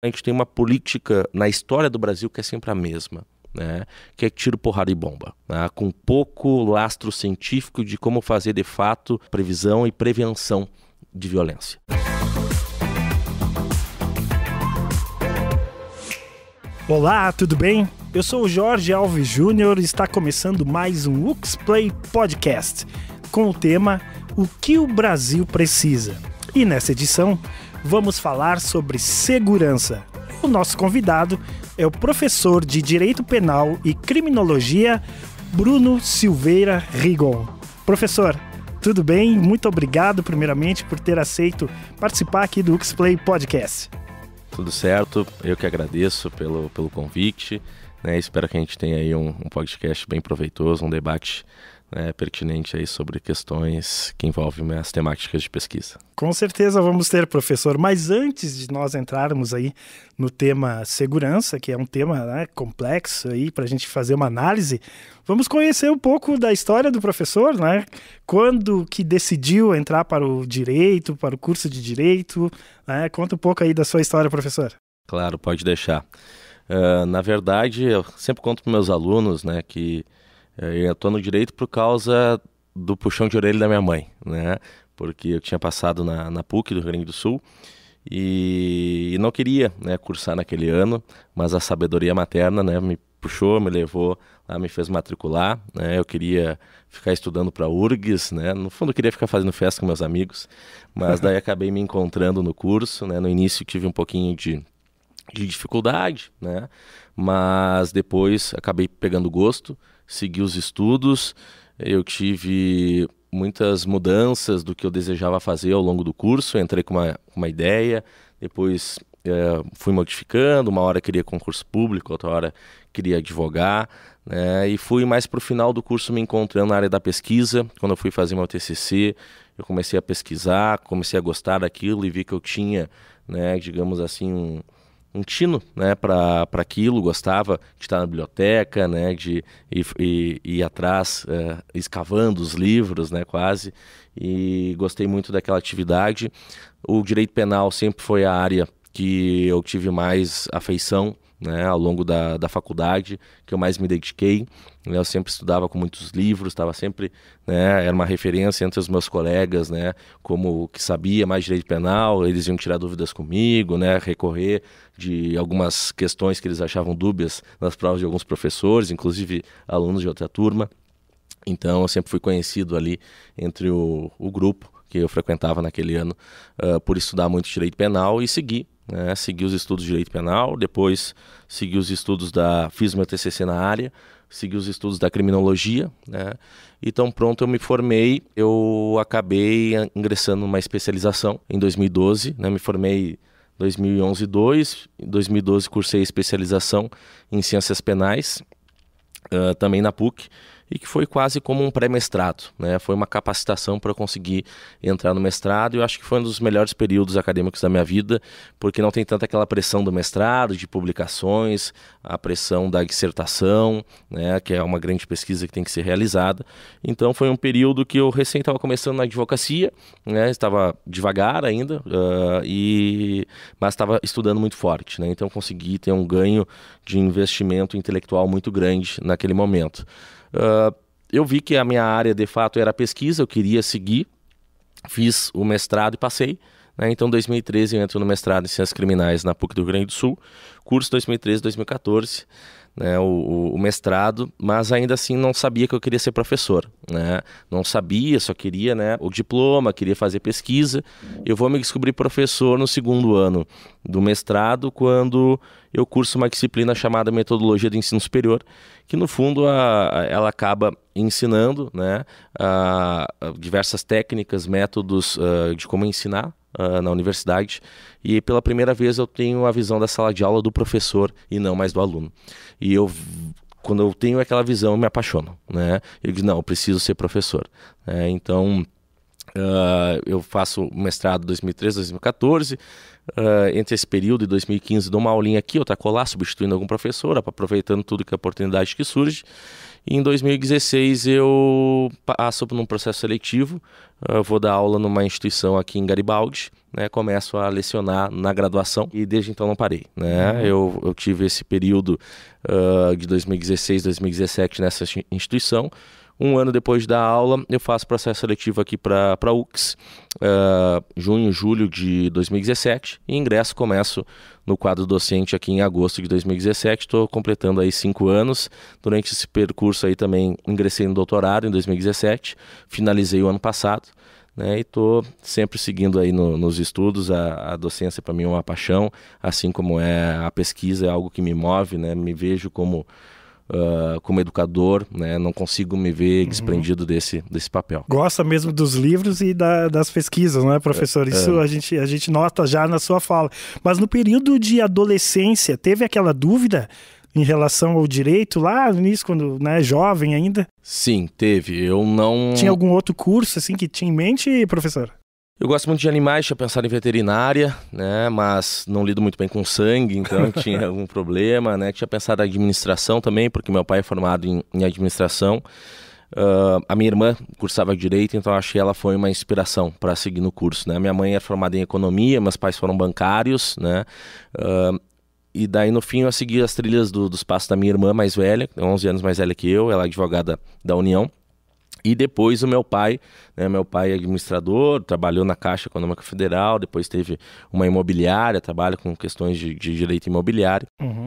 A gente tem uma política na história do Brasil que é sempre a mesma, né? Que é tiro, porrada e bomba, né? Com pouco lastro científico de como fazer de fato previsão e prevenção de violência. Olá, tudo bem? Eu sou o Jorge Alves Júnior e está começando mais um UXPlay Podcast com o tema O que o Brasil precisa. E nessa edição vamos falar sobre segurança. O nosso convidado é o professor de Direito Penal e Criminologia, Bruno Silveira Rigon. Professor, tudo bem? Muito obrigado primeiramente por ter aceito participar aqui do UXPlay Podcast. Tudo certo, eu que agradeço pelo convite, né? Espero que a gente tenha aí um podcast bem proveitoso, um debate, né, pertinente aí sobre questões que envolvem as temáticas de pesquisa. Com certeza vamos ter, professor, mas antes de nós entrarmos aí no tema segurança, que é um tema, né, complexo aí para a gente fazer uma análise, vamos conhecer um pouco da história do professor, né? Quando que decidiu entrar para o direito, para o curso de direito, né? Conta um pouco aí da sua história, professor. Claro, pode deixar. Na verdade, eu sempre conto para meus alunos, né, que eu estou no direito por causa do puxão de orelha da minha mãe, né? Porque eu tinha passado na PUC do Rio Grande do Sul e não queria, né, cursar naquele ano, mas a sabedoria materna, né, me puxou, me levou lá, me fez matricular, né? Eu queria ficar estudando para URGS, né? No fundo eu queria ficar fazendo festa com meus amigos, mas daí acabei me encontrando no curso, né? No início tive um pouquinho de dificuldade, né? Mas depois acabei pegando gosto, segui os estudos, eu tive muitas mudanças do que eu desejava fazer ao longo do curso, entrei com uma ideia, depois fui modificando, uma hora queria concurso público, outra hora queria advogar, né? E fui mais para o final do curso me encontrando na área da pesquisa. Quando eu fui fazer meu TCC, eu comecei a pesquisar, comecei a gostar daquilo e vi que eu tinha, né, digamos assim, um tino, né, para aquilo, gostava de estar na biblioteca, né, de ir atrás, escavando os livros, né, quase, e gostei muito daquela atividade. O direito penal sempre foi a área que eu tive mais afeição, né, ao longo da faculdade, que eu mais me dediquei. Eu sempre estudava com muitos livros, estava sempre, né, era uma referência entre os meus colegas, né, como que sabia mais direito penal, eles iam tirar dúvidas comigo, né, recorrer de algumas questões que eles achavam dúbias nas provas de alguns professores, inclusive alunos de outra turma. Então eu sempre fui conhecido ali entre o grupo que eu frequentava naquele ano, por estudar muito direito penal e segui os estudos de direito penal, depois fiz meu TCC na área, segui os estudos da criminologia, né? Então pronto, eu me formei, eu acabei ingressando numa especialização em 2012, né? Me formei em 2011 em 2012 cursei especialização em ciências penais, também na PUC, e que foi quase como um pré-mestrado, né? Foi uma capacitação para eu conseguir entrar no mestrado, e eu acho que foi um dos melhores períodos acadêmicos da minha vida, porque não tem tanta aquela pressão do mestrado, de publicações, a pressão da dissertação, né? Que é uma grande pesquisa que tem que ser realizada. Então foi um período que eu recém estava começando na advocacia, né? Estava devagar ainda, mas estava estudando muito forte, né? Então consegui ter um ganho de investimento intelectual muito grande naquele momento. Eu vi que a minha área de fato era a pesquisa, eu queria seguir, fiz o mestrado e passei, né? Então em 2013 eu entro no mestrado em Ciências Criminais na PUC do Rio Grande do Sul, curso 2013-2014, né, o mestrado, mas ainda assim não sabia que eu queria ser professor, né? Não sabia, só queria, né, o diploma, queria fazer pesquisa. Eu vou me descobrir professor no segundo ano do mestrado, quando eu curso uma disciplina chamada Metodologia do Ensino Superior, que no fundo ela acaba ensinando, né, diversas técnicas, métodos de como ensinar na universidade, e pela primeira vez eu tenho a visão da sala de aula do professor e não mais do aluno. E quando eu tenho aquela visão, eu me apaixono, né? Eu digo, não, eu preciso ser professor. Então, eu faço mestrado 2013, 2014, Entre esse período de 2015, dou uma aulinha aqui, outra colar, substituindo algum professor, aproveitando tudo que a oportunidade que surge. E em 2016 eu passo por um processo seletivo, vou dar aula numa instituição aqui em Garibaldi, né, começo a lecionar na graduação e desde então não parei, né? Eu tive esse período de 2016, 2017 nessa instituição. Um ano depois da aula, eu faço processo seletivo aqui para a UX, junho, julho de 2017, e começo no quadro docente aqui em agosto de 2017, estou completando aí 5 anos. Durante esse percurso aí também ingressei no doutorado em 2017, finalizei o ano passado, né, e estou sempre seguindo aí nos estudos. A docência para mim é uma paixão, assim como é a pesquisa, é algo que me move, né, me vejo como educador, né? Não consigo me ver desprendido desse papel. Gosta mesmo dos livros e das pesquisas, não é, professor? Isso a gente nota já na sua fala. Mas no período de adolescência, teve aquela dúvida em relação ao direito lá no início, quando, né, jovem ainda? Sim, teve. Eu não... Tinha algum outro curso assim que tinha em mente, professor? Eu gosto muito de animais, tinha pensado em veterinária, né, mas não lido muito bem com sangue, então tinha algum problema, né. Tinha pensado em administração também, porque meu pai é formado em administração. A minha irmã cursava direito, então acho que ela foi uma inspiração para seguir no curso, né. Minha mãe é formada em economia, meus pais foram bancários, né. E daí no fim eu segui as trilhas dos passos da minha irmã mais velha, 11 anos mais velha que eu, ela é advogada da União. E depois o meu pai, né, meu pai é administrador, trabalhou na Caixa Econômica Federal, depois teve uma imobiliária, trabalha com questões de direito imobiliário.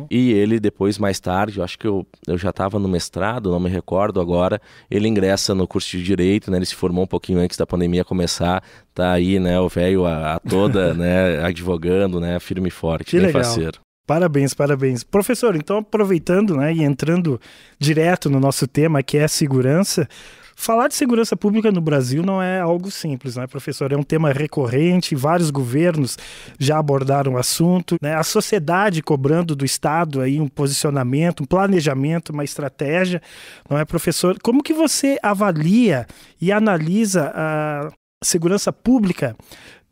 E ele depois, mais tarde, eu acho que eu já estava no mestrado, não me recordo agora, ele ingressa no curso de Direito, né, ele se formou um pouquinho antes da pandemia começar, tá aí, né, o velho a toda, né, advogando, né, firme e forte, bem faceiro. Parabéns, parabéns. Professor, então aproveitando, né, e entrando direto no nosso tema, que é a segurança, falar de segurança pública no Brasil não é algo simples, né, professor? É um tema recorrente, vários governos já abordaram o assunto, né? A sociedade cobrando do Estado aí um posicionamento, um planejamento, uma estratégia, não é, professor? Como que você avalia e analisa a segurança pública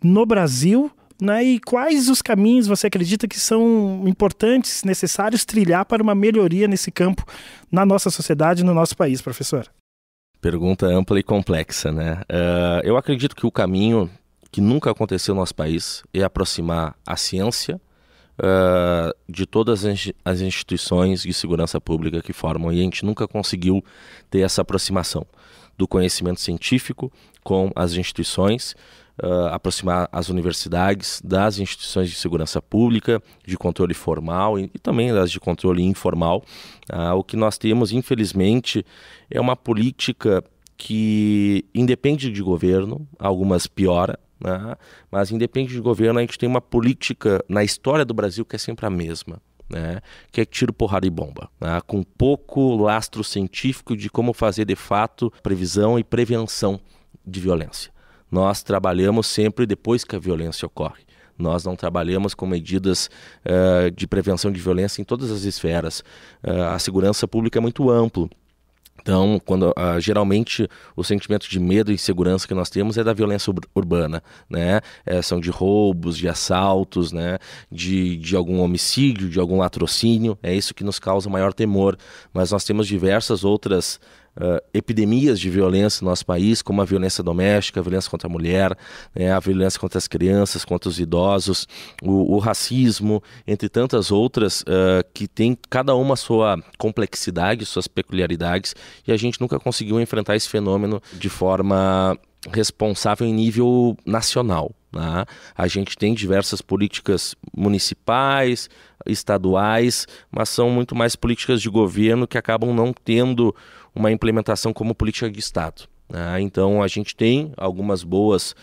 no Brasil, né? E quais os caminhos você acredita que são importantes, necessários trilhar para uma melhoria nesse campo na nossa sociedade e no nosso país, professor? Pergunta ampla e complexa, né? Eu acredito que o caminho que nunca aconteceu no nosso país é aproximar a ciência de todas as instituições de segurança pública que formam, e a gente nunca conseguiu ter essa aproximação do conhecimento científico com as instituições, aproximar as universidades das instituições de segurança pública, de controle formal e também das de controle informal. O que nós temos, infelizmente, é uma política que independe de governo, algumas piora, né? Mas independe de governo, a gente tem uma política na história do Brasil que é sempre a mesma, né? Que é tiro, porrada e bomba, né? Com pouco lastro científico de como fazer de fato previsão e prevenção de violência. Nós trabalhamos sempre depois que a violência ocorre. Nós não trabalhamos com medidas de prevenção de violência em todas as esferas. A segurança pública é muito amplo. Então, geralmente o sentimento de medo e insegurança que nós temos é da violência urbana, né? São de roubos, de assaltos, né? De algum homicídio, de algum latrocínio. É isso que nos causa maior temor. Mas nós temos diversas outras epidemias de violência no nosso país, como a violência doméstica, a violência contra a mulher, né, a violência contra as crianças, contra os idosos, o racismo, entre tantas outras, que tem cada uma a sua complexidade, suas peculiaridades, e a gente nunca conseguiu enfrentar esse fenômeno de forma responsável em nível nacional, né? A gente tem diversas políticas municipais, estaduais, mas são muito mais políticas de governo que acabam não tendo uma implementação como política de Estado, né? Então a gente tem algumas boas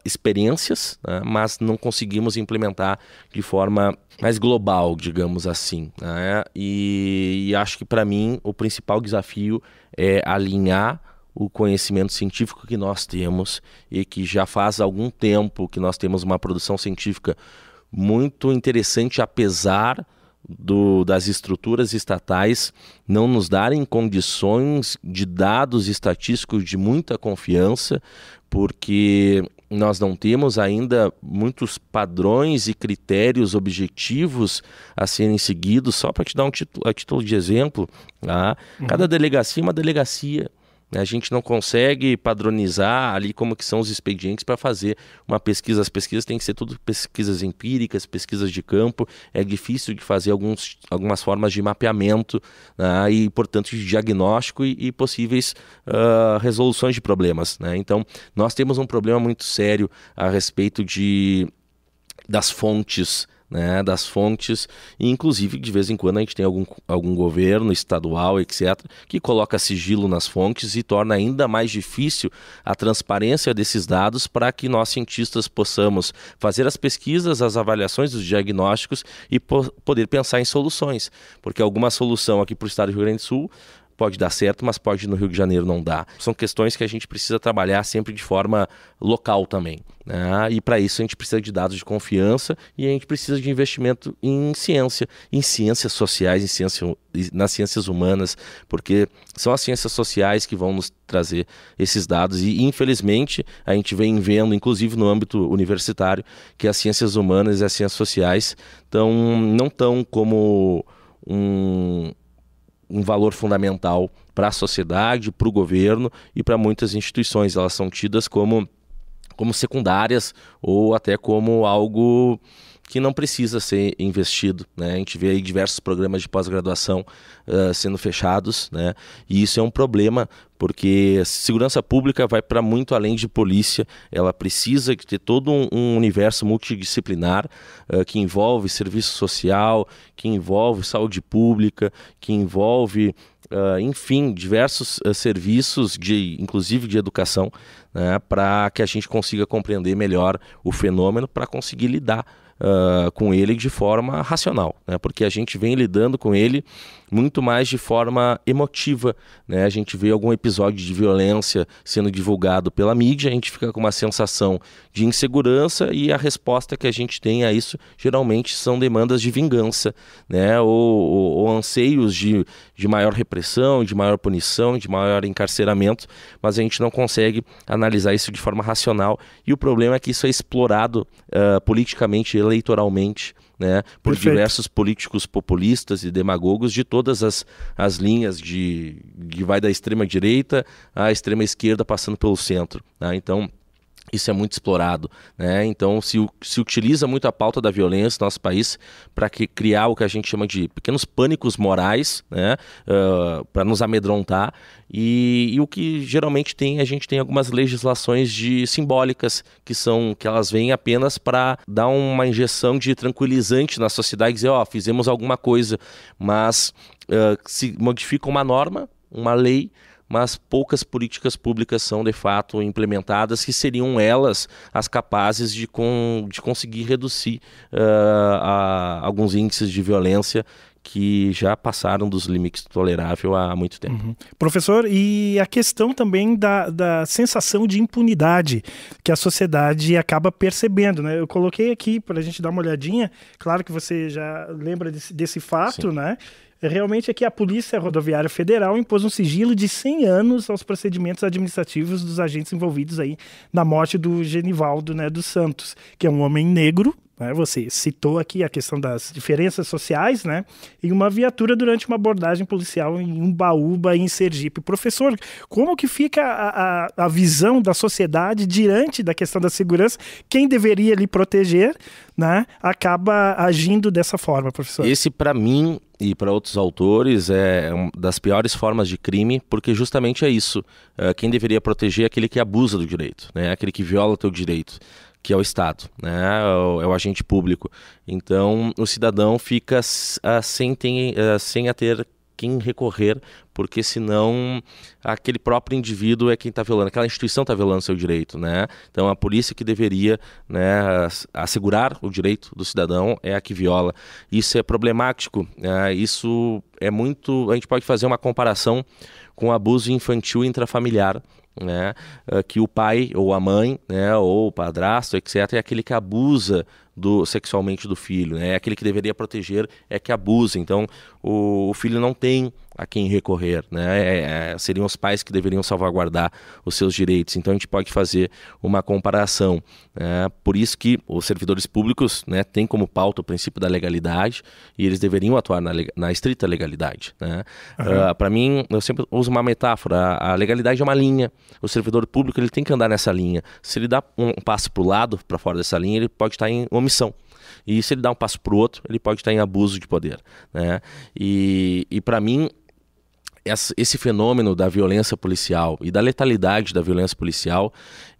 experiências, né? Mas não conseguimos implementar de forma mais global, digamos assim, né? E acho que para mim o principal desafio é alinhar o conhecimento científico que nós temos e que já faz algum tempo que nós temos uma produção científica muito interessante, apesar das estruturas estatais não nos darem condições de dados estatísticos de muita confiança, porque nós não temos ainda muitos padrões e critérios objetivos a serem seguidos. Só para te dar a título de exemplo, tá? Cada delegacia é uma delegacia. A gente não consegue padronizar ali como que são os expedientes para fazer uma pesquisa. As pesquisas têm que ser tudo pesquisas empíricas, pesquisas de campo. É difícil de fazer algumas formas de mapeamento, né? E, portanto, de diagnóstico e possíveis resoluções de problemas, né? Então, nós temos um problema muito sério a respeito das fontes, né, das fontes, e inclusive de vez em quando a gente tem algum governo estadual, etc., que coloca sigilo nas fontes e torna ainda mais difícil a transparência desses dados para que nós cientistas possamos fazer as pesquisas, as avaliações dos diagnósticos e poder pensar em soluções, porque alguma solução aqui para o estado do Rio Grande do Sul pode dar certo, mas pode no Rio de Janeiro não dar. São questões que a gente precisa trabalhar sempre de forma local também, né? E para isso a gente precisa de dados de confiança e a gente precisa de investimento em ciências sociais, nas ciências humanas, porque são as ciências sociais que vão nos trazer esses dados e, infelizmente, a gente vem vendo, inclusive no âmbito universitário, que as ciências humanas e as ciências sociais não estão como um valor fundamental para a sociedade, para o governo e para muitas instituições. Elas são tidas como secundárias ou até como algo que não precisa ser investido, né? A gente vê aí diversos programas de pós-graduação sendo fechados, né? E isso é um problema, porque a segurança pública vai para muito além de polícia. Ela precisa ter todo um universo multidisciplinar que envolve serviço social, que envolve saúde pública, que envolve enfim, diversos serviços, inclusive de educação, né, para que a gente consiga compreender melhor o fenômeno, para conseguir lidar com ele de forma racional, né? Porque a gente vem lidando com ele muito mais de forma emotiva, né? A gente vê algum episódio de violência sendo divulgado pela mídia, a gente fica com uma sensação de insegurança e a resposta que a gente tem a isso geralmente são demandas de vingança, né? Ou anseios de maior repressão, de maior punição, de maior encarceramento, mas a gente não consegue analisar isso de forma racional e o problema é que isso é explorado politicamente, eleitoralmente, né, por Perfeito. diversos políticos populistas e demagogos de todas as linhas que vai da extrema direita à extrema esquerda passando pelo centro, né? Então isso é muito explorado, né? Então se utiliza muito a pauta da violência no nosso país para criar o que a gente chama de pequenos pânicos morais, né? Para nos amedrontar e o que geralmente a gente tem algumas legislações simbólicas que elas vêm apenas para dar uma injeção de tranquilizante na sociedade e dizer, fizemos alguma coisa, mas se modifica uma norma, uma lei, mas poucas políticas públicas são de fato implementadas que seriam elas as capazes de conseguir reduzir alguns índices de violência que já passaram dos limites toleráveis há muito tempo. Uhum. Professor, e a questão também da sensação de impunidade que a sociedade acaba percebendo, né? Eu coloquei aqui para a gente dar uma olhadinha, claro que você já lembra desse fato, sim, né? Realmente aqui a Polícia Rodoviária Federal impôs um sigilo de 100 anos aos procedimentos administrativos dos agentes envolvidos aí na morte do Genivaldo, né, dos Santos, que é um homem negro, né? Você citou aqui a questão das diferenças sociais, né? E uma viatura durante uma abordagem policial em Umbaúba, em Sergipe. Professor, como que fica a visão da sociedade diante da questão da segurança? Quem deveria lhe proteger, né, acaba agindo dessa forma, professor? Esse, para mim e para outros autores, é uma das piores formas de crime, porque justamente é isso. Quem deveria proteger é aquele que abusa do direito, né? Aquele que viola o teu direito, que é o Estado, né? É o agente público. Então, o cidadão fica sem ter quem recorrer, porque senão aquele próprio indivíduo é quem está violando, aquela instituição está violando seu direito, né? Então a polícia que deveria, né, assegurar o direito do cidadão é a que viola. Isso é problemático, né? Isso é muito... A gente pode fazer uma comparação com o abuso infantil intrafamiliar, né? Que o pai ou a mãe, né, ou o padrasto, etc., é aquele que abusa sexualmente do filho, né? É aquele que deveria proteger, é que abusa. Então o filho não tem a quem recorrer, né? Seriam os pais que deveriam salvaguardar os seus direitos. Então a gente pode fazer uma comparação. Por isso que os servidores públicos, né, têm como pauta o princípio da legalidade e eles deveriam atuar na estrita legalidade, né? Para mim, eu sempre uso uma metáfora. A legalidade é uma linha. O servidor público ele tem que andar nessa linha. Se ele dá um passo para o lado, para fora dessa linha, ele pode estar em omissão. E se ele dá um passo para o outro, ele pode estar em abuso de poder, né? E para mim, esse fenômeno da violência policial e da letalidade da violência policial,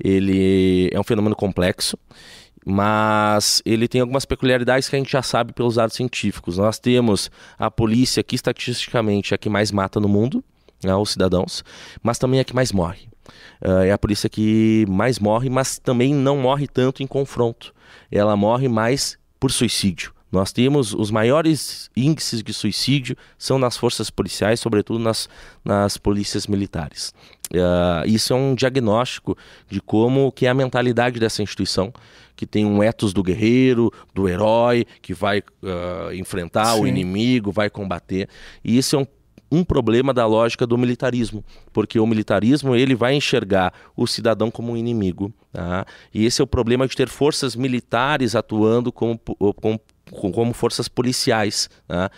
ele é um fenômeno complexo, mas ele tem algumas peculiaridades que a gente já sabe pelos dados científicos. Nós temos a polícia que estatisticamente é a que mais mata no mundo, né, os cidadãos, mas também é a que mais morre. É a polícia que mais morre, mas também não morre tanto em confronto. Ela morre mais por suicídio. Nós temos os maiores índices de suicídio são nas forças policiais, sobretudo nas polícias militares. Isso é um diagnóstico de como que é a mentalidade dessa instituição, que tem um ethos do guerreiro, do herói, que vai enfrentar o inimigo, vai combater. E isso é um problema da lógica do militarismo, porque o militarismo ele vai enxergar o cidadão como um inimigo, tá? E esse é o problema de ter forças militares atuando como forças policiais, né?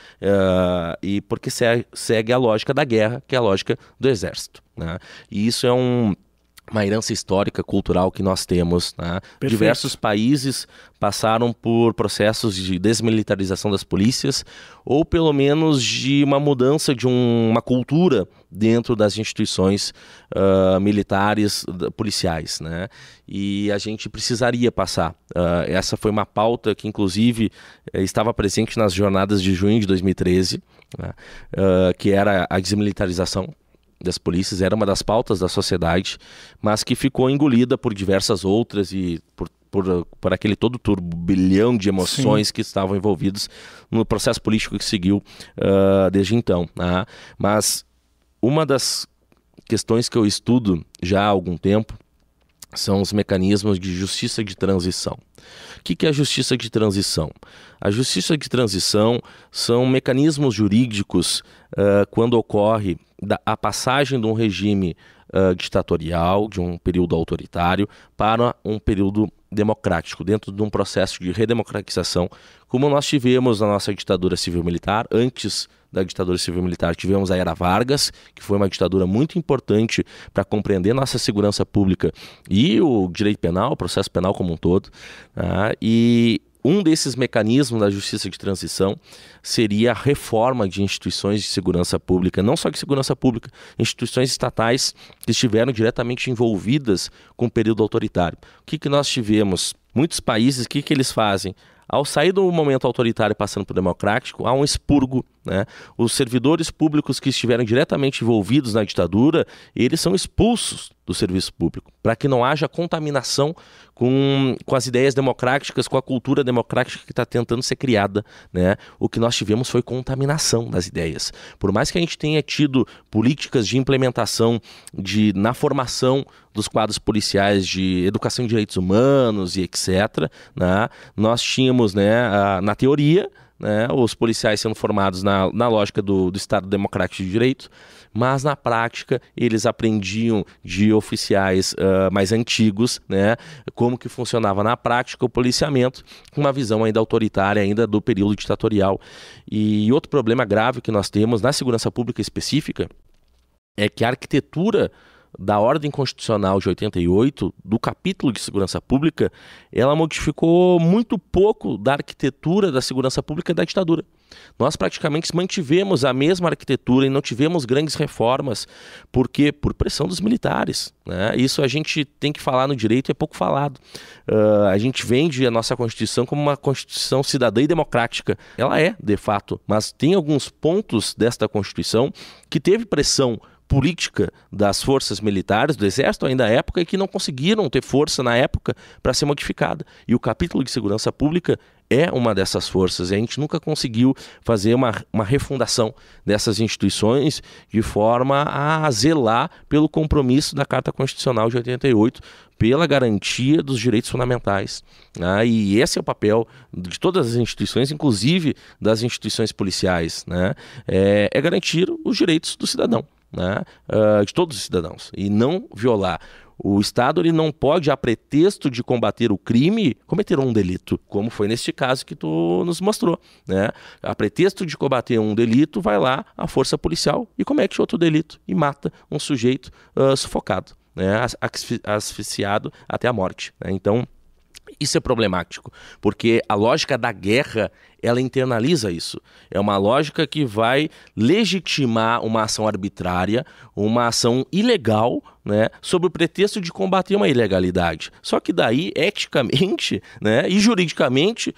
E porque segue a lógica da guerra, que é a lógica do exército, né? E isso é uma herança histórica, cultural que nós temos, né? Diversos países passaram por processos de desmilitarização das polícias, ou pelo menos de uma mudança de uma cultura dentro das instituições militares, policiais, né? E a gente precisaria passar. Essa foi uma pauta que, inclusive, estava presente nas jornadas de junho de 2013, né? Que era a desmilitarização das polícias, era uma das pautas da sociedade, mas que ficou engolida por diversas outras e por aquele todo turbilhão de emoções que estavam envolvidos no processo político que seguiu desde então, né? Mas uma das questões que eu estudo já há algum tempo são os mecanismos de justiça de transição. O que é a justiça de transição? A justiça de transição são mecanismos jurídicos quando ocorre a passagem de um regime ditatorial, de um período autoritário, para um período democrático, dentro de um processo de redemocratização, como nós tivemos na nossa ditadura civil-militar. Antes da ditadura civil-militar tivemos a Era Vargas, que foi uma ditadura muito importante para compreender nossa segurança pública e o direito penal, o processo penal como um todo, tá? E um desses mecanismos da justiça de transição seria a reforma de instituições de segurança pública, não só de segurança pública, instituições estatais que estiveram diretamente envolvidas com o período autoritário. O que nós tivemos? Muitos países, o que eles fazem? Ao sair do momento autoritário e passando para o democrático, há um expurgo, né? Os servidores públicos que estiveram diretamente envolvidos na ditadura, eles são expulsos do serviço público, para que não haja contaminação com as ideias democráticas, com a cultura democrática que está tentando ser criada, né? O que nós tivemos foi contaminação das ideias. Por mais que a gente tenha tido políticas de implementação na formação dos quadros policiais de educação de direitos humanos e etc., né? Nós tínhamos, né, na teoria, né, os policiais sendo formados na lógica do Estado Democrático de Direito, mas na prática eles aprendiam de oficiais mais antigos, né, como que funcionava na prática o policiamento, com uma visão ainda autoritária, ainda do período ditatorial. E outro problema grave que nós temos na segurança pública específica é que a arquitetura da Ordem Constitucional de 88, do capítulo de segurança pública, ela modificou muito pouco da arquitetura da segurança pública da ditadura. Nós praticamente mantivemos a mesma arquitetura e não tivemos grandes reformas, porque por pressão dos militares, né? Isso a gente tem que falar no direito e é pouco falado. A gente vende a nossa Constituição como uma Constituição cidadã e democrática. Ela é, de fato, mas tem alguns pontos desta Constituição que teve pressão política das forças militares, do exército ainda à época, e que não conseguiram ter força na época para ser modificada. E o capítulo de segurança pública é uma dessas forças. E a gente nunca conseguiu fazer uma refundação dessas instituições de forma a zelar pelo compromisso da Carta Constitucional de 88, pela garantia dos direitos fundamentais. Né? E esse é o papel de todas as instituições, inclusive das instituições policiais, né? É garantir os direitos do cidadão, né? De todos os cidadãos, e não violar. O Estado ele não pode, a pretexto de combater o crime, cometer um delito, como foi neste caso que tu nos mostrou, né? A pretexto de combater um delito, vai lá a força policial e comete outro delito e mata um sujeito sufocado, né? Asfixiado até a morte, né? Então, isso é problemático, porque a lógica da guerra, ela internaliza isso. É uma lógica que vai legitimar uma ação arbitrária, uma ação ilegal, né, sob o pretexto de combater uma ilegalidade. Só que daí, eticamente, né, e juridicamente,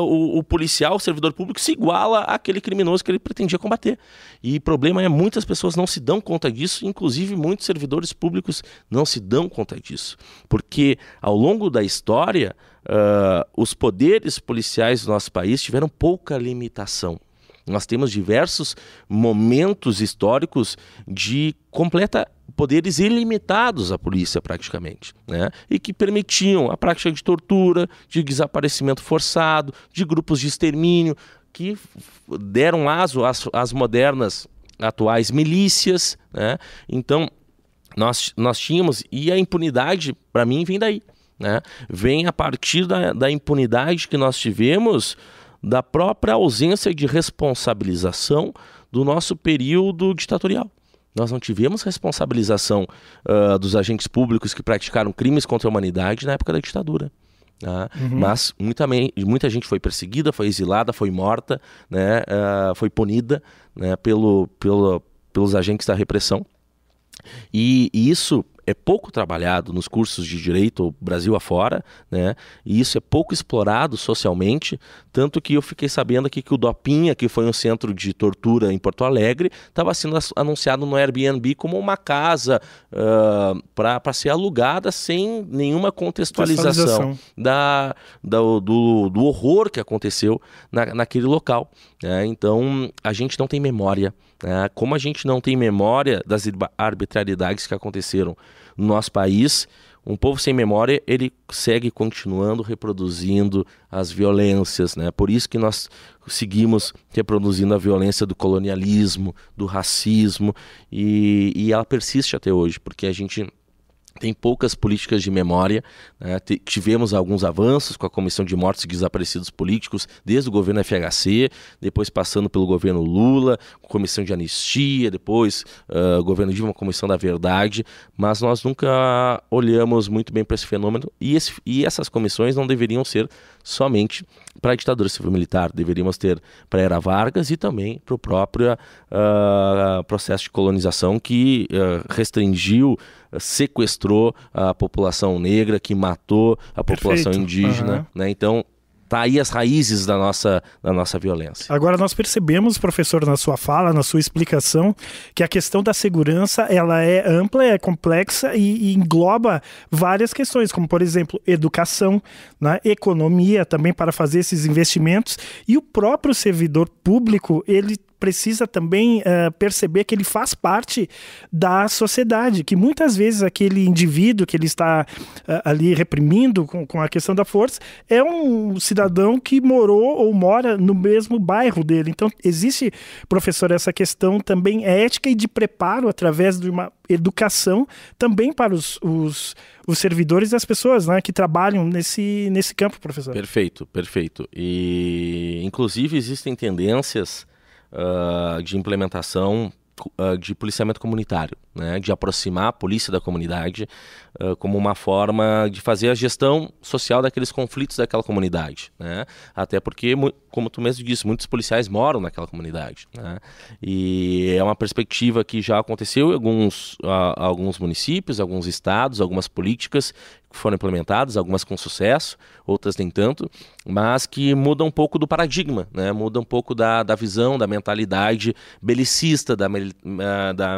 o policial, o servidor público, se iguala àquele criminoso que ele pretendia combater. E o problema é muitas pessoas não se dão conta disso, inclusive muitos servidores públicos não se dão conta disso. Porque ao longo da história, os poderes policiais do nosso país tiveram pouca limitação. Nós temos diversos momentos históricos de poderes ilimitados à polícia, praticamente, né? E que permitiam a prática de tortura, de desaparecimento forçado, de grupos de extermínio, que deram aso às modernas atuais milícias, né? Então, nós tínhamos, e a impunidade, para mim, vem daí, né? Vem a partir da impunidade que nós tivemos, da própria ausência de responsabilização do nosso período ditatorial. Nós não tivemos responsabilização dos agentes públicos que praticaram crimes contra a humanidade na época da ditadura. Tá? Mas muita gente foi perseguida, foi exilada, foi morta, né? Foi punida, né? pelos agentes da repressão. E isso é pouco trabalhado nos cursos de direito Brasil afora, né? E isso é pouco explorado socialmente, tanto que eu fiquei sabendo aqui que o Dopinha, que foi um centro de tortura em Porto Alegre, estava sendo anunciado no Airbnb como uma casa para ser alugada sem nenhuma contextualização do horror que aconteceu naquele local, né? Então, a gente não tem memória. Como a gente não tem memória das arbitrariedades que aconteceram no nosso país, um povo sem memória, ele segue continuando reproduzindo as violências, né? Por isso que nós seguimos reproduzindo a violência do colonialismo, do racismo, e ela persiste até hoje, porque a gente tem poucas políticas de memória, né? Tivemos alguns avanços com a Comissão de Mortos e Desaparecidos Políticos, desde o governo FHC, depois passando pelo governo Lula, Comissão de Anistia, depois governo Dilma, Comissão da Verdade, mas nós nunca olhamos muito bem para esse fenômeno, e essas comissões não deveriam ser somente para a ditadura civil-militar, deveríamos ter para a Era Vargas e também para o próprio processo de colonização que restringiu, sequestrou a população negra, que matou a população indígena, né? Então, tá aí as raízes da nossa violência. Agora, nós percebemos, professor, na sua fala, na sua explicação, que a questão da segurança, ela é ampla, é complexa e engloba várias questões, como, por exemplo, educação, né, economia também para fazer esses investimentos, e o próprio servidor público, ele precisa também perceber que ele faz parte da sociedade, que muitas vezes aquele indivíduo que ele está ali reprimindo com a questão da força é um cidadão que morou ou mora no mesmo bairro dele. Então existe, professor, essa questão também ética e de preparo através de uma educação também para os servidores e as pessoas, né, que trabalham nesse campo, professor. Perfeito. E inclusive existem tendências de implementação de policiamento comunitário, né? De aproximar a polícia da comunidade como uma forma de fazer a gestão social daqueles conflitos daquela comunidade, né? Até porque como tu mesmo disse, muitos policiais moram naquela comunidade, né? E é uma perspectiva que já aconteceu em alguns municípios, alguns estados, algumas políticas que foram implementadas, algumas com sucesso, outras nem tanto, mas que muda um pouco do paradigma, né? Muda um pouco da visão, da mentalidade belicista, da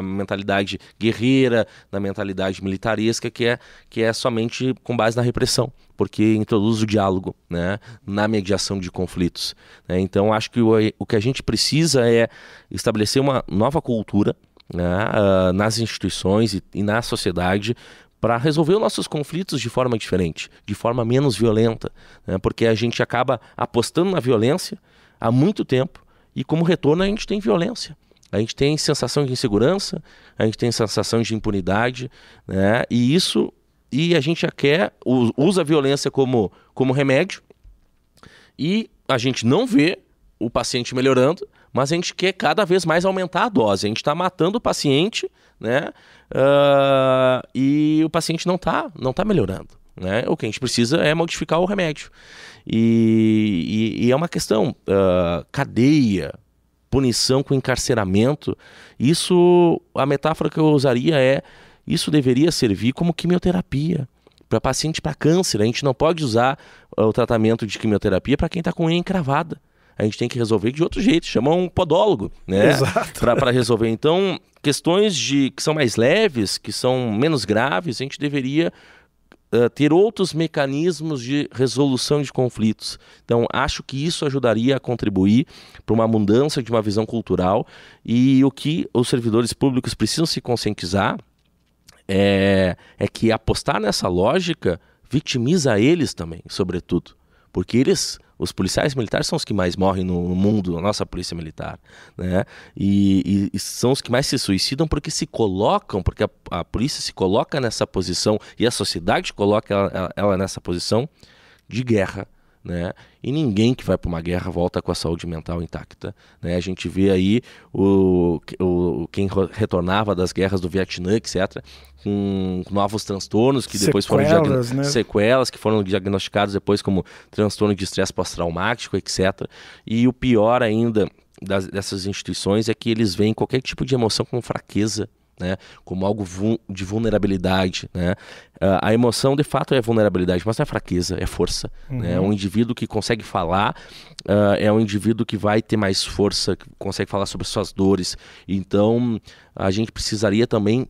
mentalidade guerreira, da mentalidade militaresca, que é somente com base na repressão, porque introduz o diálogo, né, na mediação de conflitos, né? Então acho que o que a gente precisa é estabelecer uma nova cultura, né, nas instituições e na sociedade, para resolver os nossos conflitos de forma diferente, de forma menos violenta, né? Porque a gente acaba apostando na violência há muito tempo e como retorno a gente tem violência. A gente tem sensação de insegurança, a gente tem sensação de impunidade, né? E a gente já usa a violência como remédio e a gente não vê o paciente melhorando, mas a gente quer cada vez mais aumentar a dose. A gente está matando o paciente, né? E o paciente não tá melhorando, né? O que a gente precisa é modificar o remédio. E é uma questão, cadeia, punição com encarceramento. Isso, a metáfora que eu usaria isso deveria servir como quimioterapia para paciente para câncer. A gente não pode usar o tratamento de quimioterapia para quem está com unha encravada. A gente tem que resolver de outro jeito, chama um podólogo, né? Para resolver. Então, questões que são mais leves, que são menos graves, a gente deveria ter outros mecanismos de resolução de conflitos. Então, acho que isso ajudaria a contribuir para uma mudança de uma visão cultural, e o que os servidores públicos precisam se conscientizar é que apostar nessa lógica vitimiza eles também, sobretudo, porque os policiais militares são os que mais morrem no mundo, a nossa polícia militar, né? E são os que mais se suicidam porque se colocam, porque a polícia se coloca nessa posição e a sociedade coloca ela nessa posição de guerra, né? E ninguém que vai para uma guerra volta com a saúde mental intacta, né? A gente vê aí quem retornava das guerras do Vietnã, etc., com novos transtornos que depois sequelas que foram diagnosticados depois como transtorno de estresse pós-traumático, etc. E o pior ainda dessas instituições é que eles veem qualquer tipo de emoção como fraqueza, né? Como algo de vulnerabilidade, né? A emoção de fato é vulnerabilidade, mas não é fraqueza, é força, né? Um indivíduo que consegue falar é um indivíduo que vai ter mais força, que consegue falar sobre suas dores. Então a gente precisaria também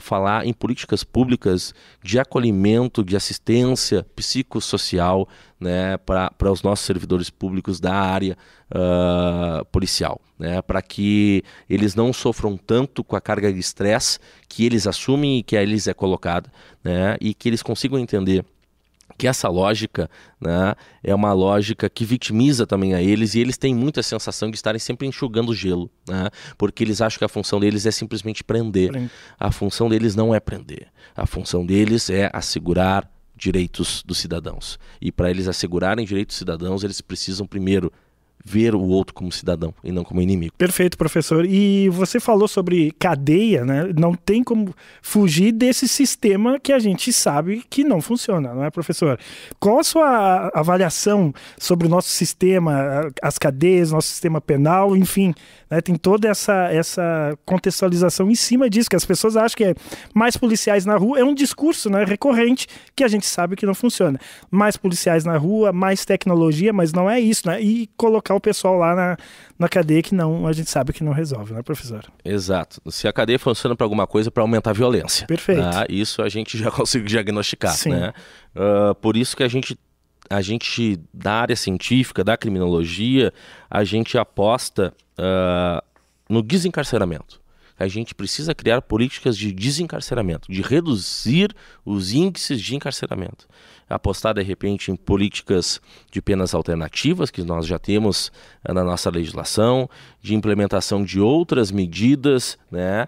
falar em políticas públicas de acolhimento, de assistência psicossocial, né, para os nossos servidores públicos da área policial, né, para que eles não sofram tanto com a carga de estresse que eles assumem e que a eles é colocada, né, e que eles consigam entender que essa lógica, né, é uma lógica que vitimiza também a eles, e eles têm muita sensação de estarem sempre enxugando gelo, né, porque eles acham que a função deles é simplesmente prender. A função deles não é prender. A função deles é assegurar direitos dos cidadãos. E para eles assegurarem direitos dos cidadãos, eles precisam primeiro ver o outro como cidadão e não como inimigo. Perfeito, professor. E você falou sobre cadeia, né? Não tem como fugir desse sistema que a gente sabe que não funciona, não é, professor? Qual a sua avaliação sobre o nosso sistema, as cadeias, nosso sistema penal, enfim, né? Tem toda essa contextualização em cima disso, que as pessoas acham que é mais policiais na rua, é um discurso, né, recorrente, que a gente sabe que não funciona. Mais policiais na rua, mais tecnologia, mas não é isso, né? E colocar o pessoal lá na cadeia que não, a gente sabe que não resolve, né, professor? Exato. Se a cadeia funciona para alguma coisa, para aumentar a violência. Perfeito. Né? Isso a gente já consegue diagnosticar. Sim. Né? Por isso que a gente, da área científica, da criminologia, a gente aposta no desencarceramento. A gente precisa criar políticas de desencarceramento, de reduzir os índices de encarceramento. Apostar, de repente, em políticas de penas alternativas, que nós já temos na nossa legislação, de implementação de outras medidas, né?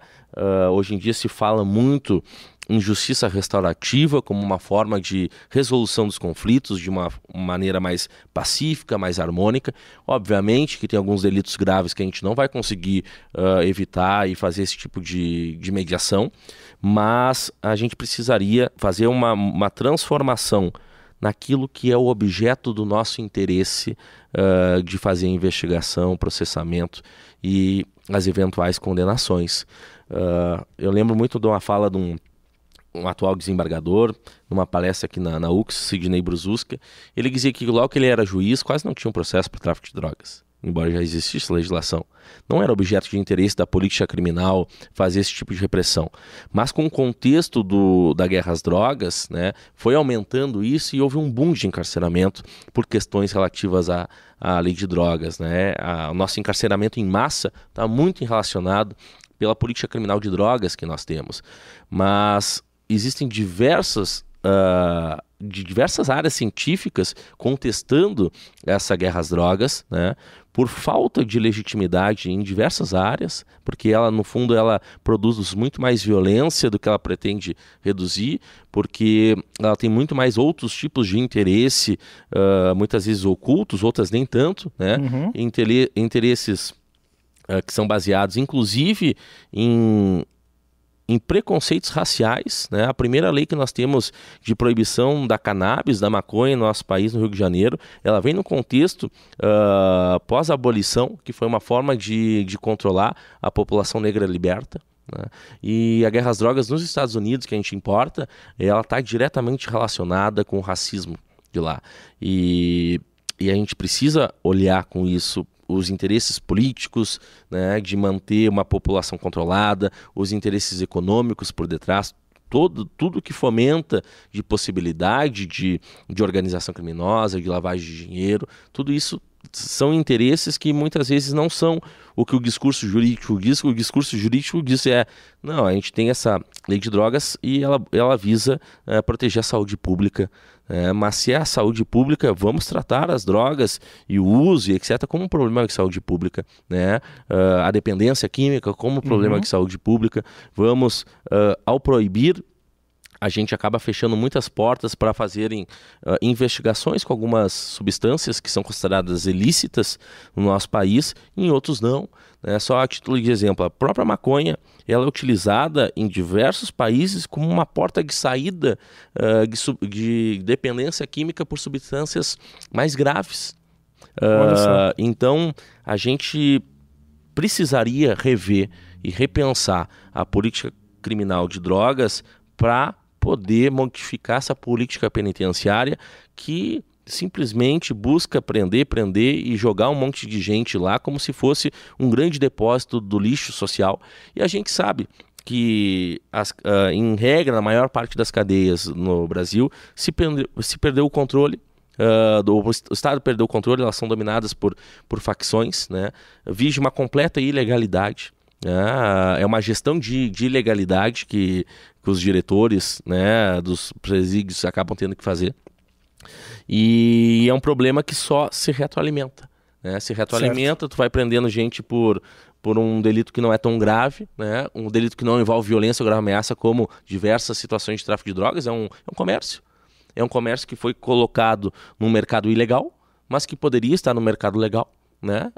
Hoje em dia se fala muito em justiça restaurativa como uma forma de resolução dos conflitos de uma maneira mais pacífica, mais harmônica. Obviamente que tem alguns delitos graves que a gente não vai conseguir evitar e fazer esse tipo de mediação, mas a gente precisaria fazer uma transformação naquilo que é o objeto do nosso interesse de fazer a investigação, processamento e as eventuais condenações. Eu lembro muito de uma fala de um atual desembargador, numa palestra aqui na UX, Sidney Brususka. Ele dizia que logo que ele era juiz, quase não tinha um processo por tráfico de drogas, embora já existisse legislação. Não era objeto de interesse da política criminal fazer esse tipo de repressão. Mas com o contexto da guerra às drogas, né, foi aumentando isso e houve um boom de encarceramento por questões relativas à lei de drogas, né? O nosso encarceramento em massa está muito relacionado pela política criminal de drogas que nós temos. Mas existem diversas áreas científicas contestando essa guerra às drogas, né, por falta de legitimidade em diversas áreas, porque ela, no fundo, ela produz muito mais violência do que ela pretende reduzir, porque ela tem muito mais outros tipos de interesse, muitas vezes ocultos, outras nem tanto, né, interesses que são baseados, inclusive, em preconceitos raciais, né? A primeira lei que nós temos de proibição da cannabis, da maconha no nosso país, no Rio de Janeiro, ela vem no contexto pós-abolição, que foi uma forma de controlar a população negra liberta, né? E a guerra às drogas nos Estados Unidos, que a gente importa, ela está diretamente relacionada com o racismo de lá. E a gente precisa olhar com isso os interesses políticos, né, de manter uma população controlada, os interesses econômicos por detrás, tudo que fomenta de possibilidade de organização criminosa, de lavagem de dinheiro, tudo isso são interesses que muitas vezes não são o que o discurso jurídico diz. O discurso jurídico diz não, a gente tem essa lei de drogas e ela visa proteger a saúde pública. Mas se é a saúde pública, vamos tratar as drogas e o uso e etc. como um problema de saúde pública, né? A dependência química como um problema de saúde pública. Vamos, ao proibir, a gente acaba fechando muitas portas para fazerem investigações com algumas substâncias que são consideradas ilícitas no nosso país, e em outros não. Só a título de exemplo, a própria maconha, ela é utilizada em diversos países como uma porta de saída de dependência química por substâncias mais graves. Então, a gente precisaria rever e repensar a política criminal de drogas para poder modificar essa política penitenciária que simplesmente busca prender e jogar um monte de gente lá como se fosse um grande depósito do lixo social. E a gente sabe que, em regra, na maior parte das cadeias no Brasil, se perdeu o controle. O Estado perdeu o controle, elas são dominadas por facções, né? Vige uma completa ilegalidade. É uma gestão de ilegalidade que os diretores, né, dos presídios acabam tendo que fazer. E é um problema que só se retroalimenta, né? Se retroalimenta, tu vai prendendo gente por um delito que não é tão grave, né? Um delito que não envolve violência ou grave ameaça, como diversas situações de tráfico de drogas. É um comércio. É um comércio que foi colocado num mercado ilegal, mas que poderia estar no mercado legal, né?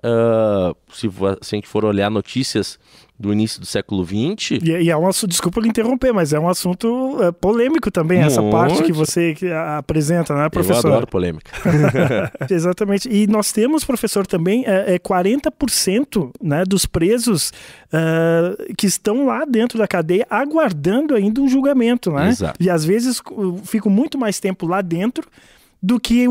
Se a gente for olhar notícias do início do século XX... E é um assunto, desculpa lhe interromper, mas é um assunto polêmico também, essa parte que você apresenta, né, professor? Eu adoro polêmica. Exatamente. E nós temos, professor, também 40%, né, dos presos que estão lá dentro da cadeia aguardando ainda um julgamento, né? Exato. E às vezes ficam muito mais tempo lá dentro do que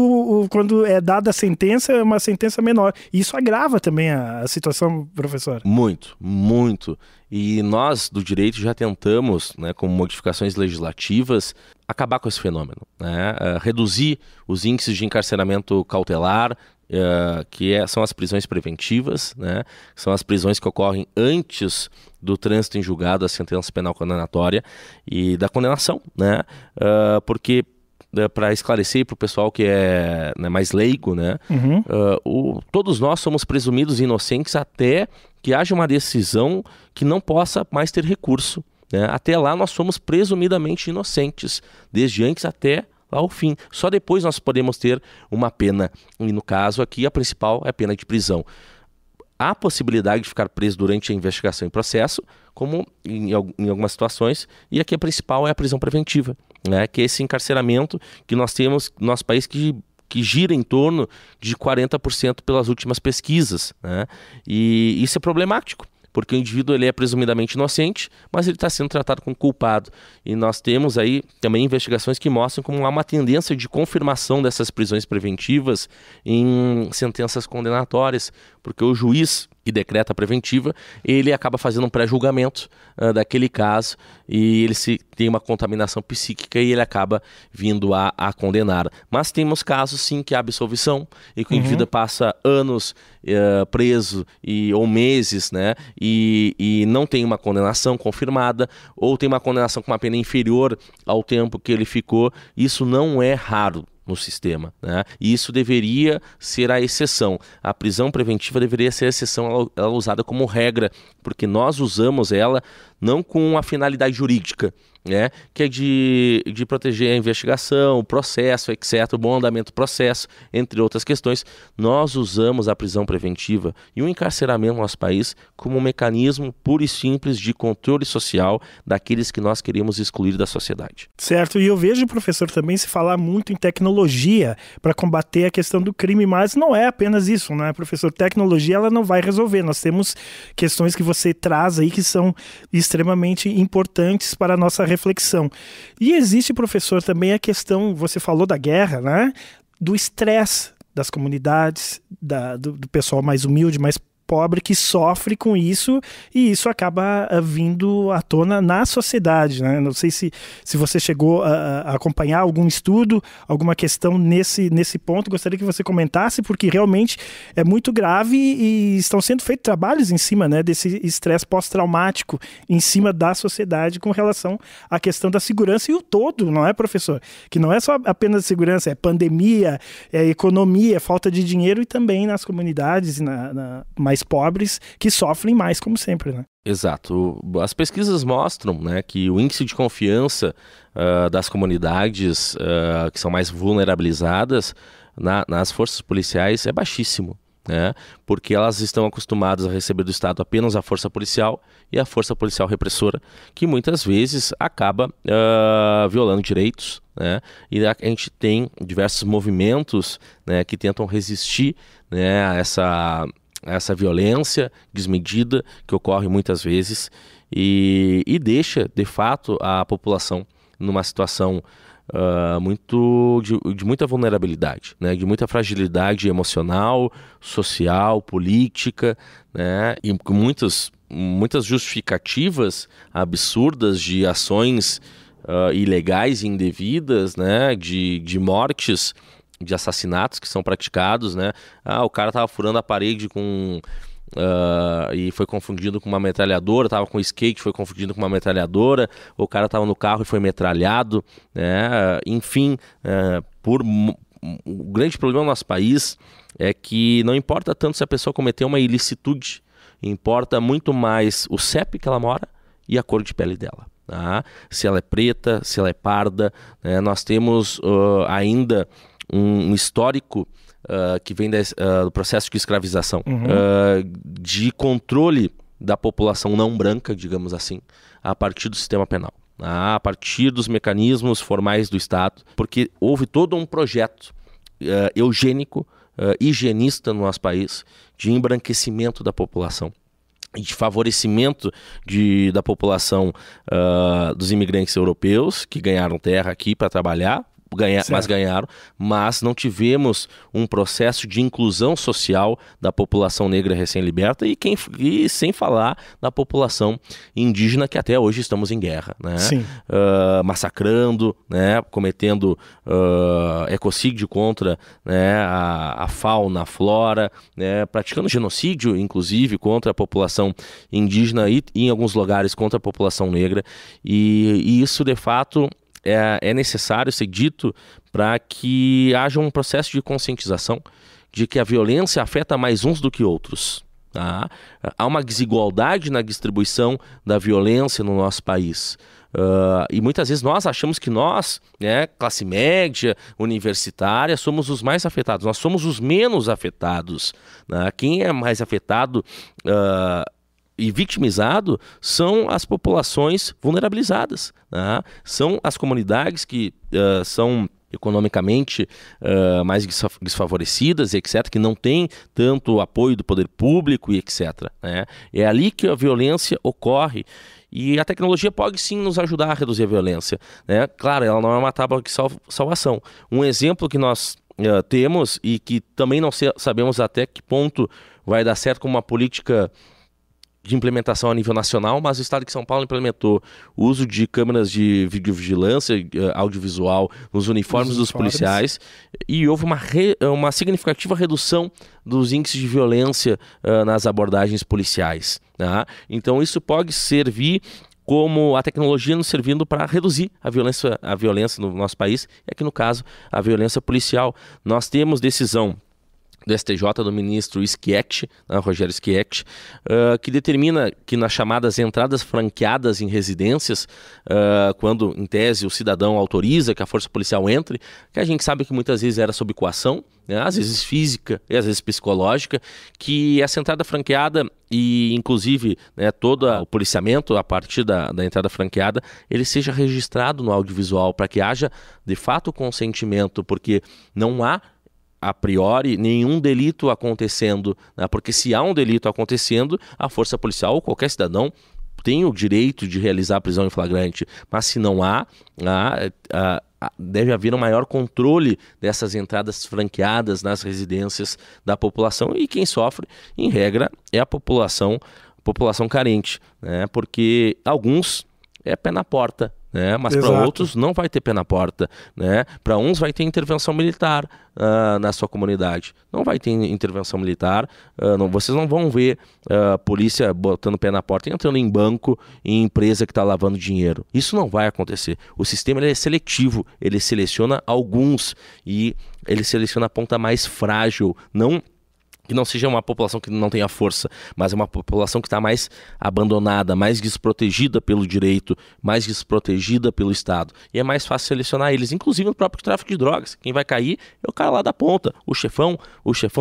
quando é dada a sentença, é uma sentença menor. E isso agrava também a situação, professor? Muito, muito. E nós, do direito, já tentamos, né, com modificações legislativas, acabar com esse fenômeno, né? Reduzir os índices de encarceramento cautelar, são as prisões preventivas, né? São as prisões que ocorrem antes do trânsito em julgado, da sentença penal condenatória e da condenação, né? Porque, para esclarecer para o pessoal que é, né, mais leigo, né? Todos nós somos presumidos inocentes até que haja uma decisão que não possa mais ter recurso, né? Até lá nós somos presumidamente inocentes, desde antes até ao fim. Só depois nós podemos ter uma pena, e no caso aqui a principal é a pena de prisão. há possibilidade de ficar preso durante a investigação e processo, como em algumas situações, e aqui a principal é a prisão preventiva, né? Que é esse encarceramento que nós temos no nosso país que gira em torno de 40% pelas últimas pesquisas, né? E isso é problemático, porque o indivíduo ele é presumidamente inocente, mas ele está sendo tratado como culpado. E nós temos aí também investigações que mostram como há uma tendência de confirmação dessas prisões preventivas em sentenças condenatórias, porque o juiz que decreta a preventiva, ele acaba fazendo um pré-julgamento daquele caso e ele tem uma contaminação psíquica e ele acaba vindo a condenar. Mas temos casos sim que há absolvição e que o indivíduo passa anos preso ou meses, né, e não tem uma condenação confirmada ou tem uma condenação com uma pena inferior ao tempo que ele ficou. Isso não é raro no sistema, né? E isso deveria ser a exceção. A prisão preventiva deveria ser a exceção, ela é usada como regra, porque nós usamos ela não com a finalidade jurídica, né? Que é de proteger a investigação, o processo, etc., o bom andamento do processo, entre outras questões. Nós usamos a prisão preventiva e o encarceramento no nosso país como um mecanismo puro e simples de controle social daqueles que nós queremos excluir da sociedade. Certo, e eu vejo, professor, também se falar muito em tecnologia para combater a questão do crime, mas não é apenas isso, né, professor? Tecnologia ela não vai resolver. Nós temos questões que você traz aí que são extremamente importantes para a nossa reflexão. E existe, professor, também a questão, você falou da guerra, né? Do estresse das comunidades, do pessoal mais humilde, mais pobre que sofre com isso e isso acaba vindo à tona na sociedade, né? Não sei se você chegou a acompanhar algum estudo, alguma questão nesse ponto, gostaria que você comentasse, porque realmente é muito grave e estão sendo feitos trabalhos em cima, né, desse estresse pós-traumático em cima da sociedade com relação à questão da segurança e o todo, não é, professor? Que não é só apenas segurança, é pandemia, é economia, é falta de dinheiro e também nas comunidades mais pobres que sofrem mais, como sempre, né? Exato. As pesquisas mostram, né, que o índice de confiança das comunidades que são mais vulnerabilizadas nas forças policiais é baixíssimo, né, porque elas estão acostumadas a receber do Estado apenas a força policial e a força policial repressora, que muitas vezes acaba violando direitos, né, e a gente tem diversos movimentos, né, que tentam resistir, né, a essa violência desmedida que ocorre muitas vezes e deixa, de fato, a população numa situação de muita vulnerabilidade, né? De muita fragilidade emocional, social, política, né? E com muitas justificativas absurdas de ações ilegais e indevidas, né? De mortes, de assassinatos que são praticados, né? O cara tava furando a parede e foi confundido com uma metralhadora, tava com skate, foi confundido com uma metralhadora, o cara tava no carro e foi metralhado, né? Enfim, o grande problema no nosso país é que não importa tanto se a pessoa cometeu uma ilicitude, importa muito mais o CEP que ela mora e a cor de pele dela. Tá? Se ela é preta, se ela é parda, né? Nós temos ainda um histórico que vem do processo de escravização, de controle da população não branca, digamos assim, a partir do sistema penal, a partir dos mecanismos formais do Estado, porque houve todo um projeto eugênico, higienista no nosso país, de embranquecimento da população, de favorecimento da população dos imigrantes europeus que ganharam terra aqui para trabalhar, mas não tivemos um processo de inclusão social da população negra recém-liberta e sem falar da população indígena que até hoje estamos em guerra, né? Massacrando, né? Cometendo ecocídio contra, né? a fauna, a flora, né? Praticando genocídio, inclusive, contra a população indígena e em alguns lugares contra a população negra e isso de fato é necessário ser dito para que haja um processo de conscientização de que a violência afeta mais uns do que outros. Tá? Há uma desigualdade na distribuição da violência no nosso país. E muitas vezes nós achamos que nós, né, classe média, universitária, somos os mais afetados. Nós somos os menos afetados, né? Quem é mais afetado e vitimizado são as populações vulnerabilizadas, né? São as comunidades que são economicamente mais desfavorecidas, etc., que não têm tanto apoio do poder público e etc., né? É ali que a violência ocorre. E a tecnologia pode sim nos ajudar a reduzir a violência, né? Claro, ela não é uma tábua de salvação. Um exemplo que nós temos e que também não sabemos até que ponto vai dar certo como uma política de implementação a nível nacional, mas o Estado de São Paulo implementou o uso de câmeras de videovigilância audiovisual nos uniformes dos policiais, e houve uma significativa redução dos índices de violência nas abordagens policiais, tá? Então isso pode servir como a tecnologia nos servindo para reduzir a violência no nosso país, e aqui no caso a violência policial. Nós temos decisão do STJ, do ministro Schietti, Rogério Schietti, que determina que nas chamadas entradas franqueadas em residências, quando, em tese, o cidadão autoriza que a força policial entre, que a gente sabe que muitas vezes era sob coação, né, às vezes física e às vezes psicológica, que essa entrada franqueada e, inclusive, né, todo o policiamento a partir da entrada franqueada, ele seja registrado no audiovisual para que haja, de fato, consentimento, porque não há a priori, nenhum delito acontecendo, né? Porque se há um delito acontecendo, a força policial ou qualquer cidadão tem o direito de realizar a prisão em flagrante, mas se não há, deve haver um maior controle dessas entradas franqueadas nas residências da população, e quem sofre, em regra, é a população carente, né? Porque alguns é pé na porta, né? Mas para outros não vai ter pé na porta, né? Para uns vai ter intervenção militar na sua comunidade. Não vai ter intervenção militar, vocês não vão ver polícia botando pé na porta e entrando em banco, em empresa que está lavando dinheiro. Isso não vai acontecer. O sistema ele é seletivo, ele seleciona alguns e ele seleciona a ponta mais frágil, que não seja uma população que não tenha força, mas é uma população que está mais abandonada, mais desprotegida pelo direito, mais desprotegida pelo Estado. E é mais fácil selecionar eles, inclusive no próprio tráfico de drogas. Quem vai cair é o cara lá da ponta. O chefão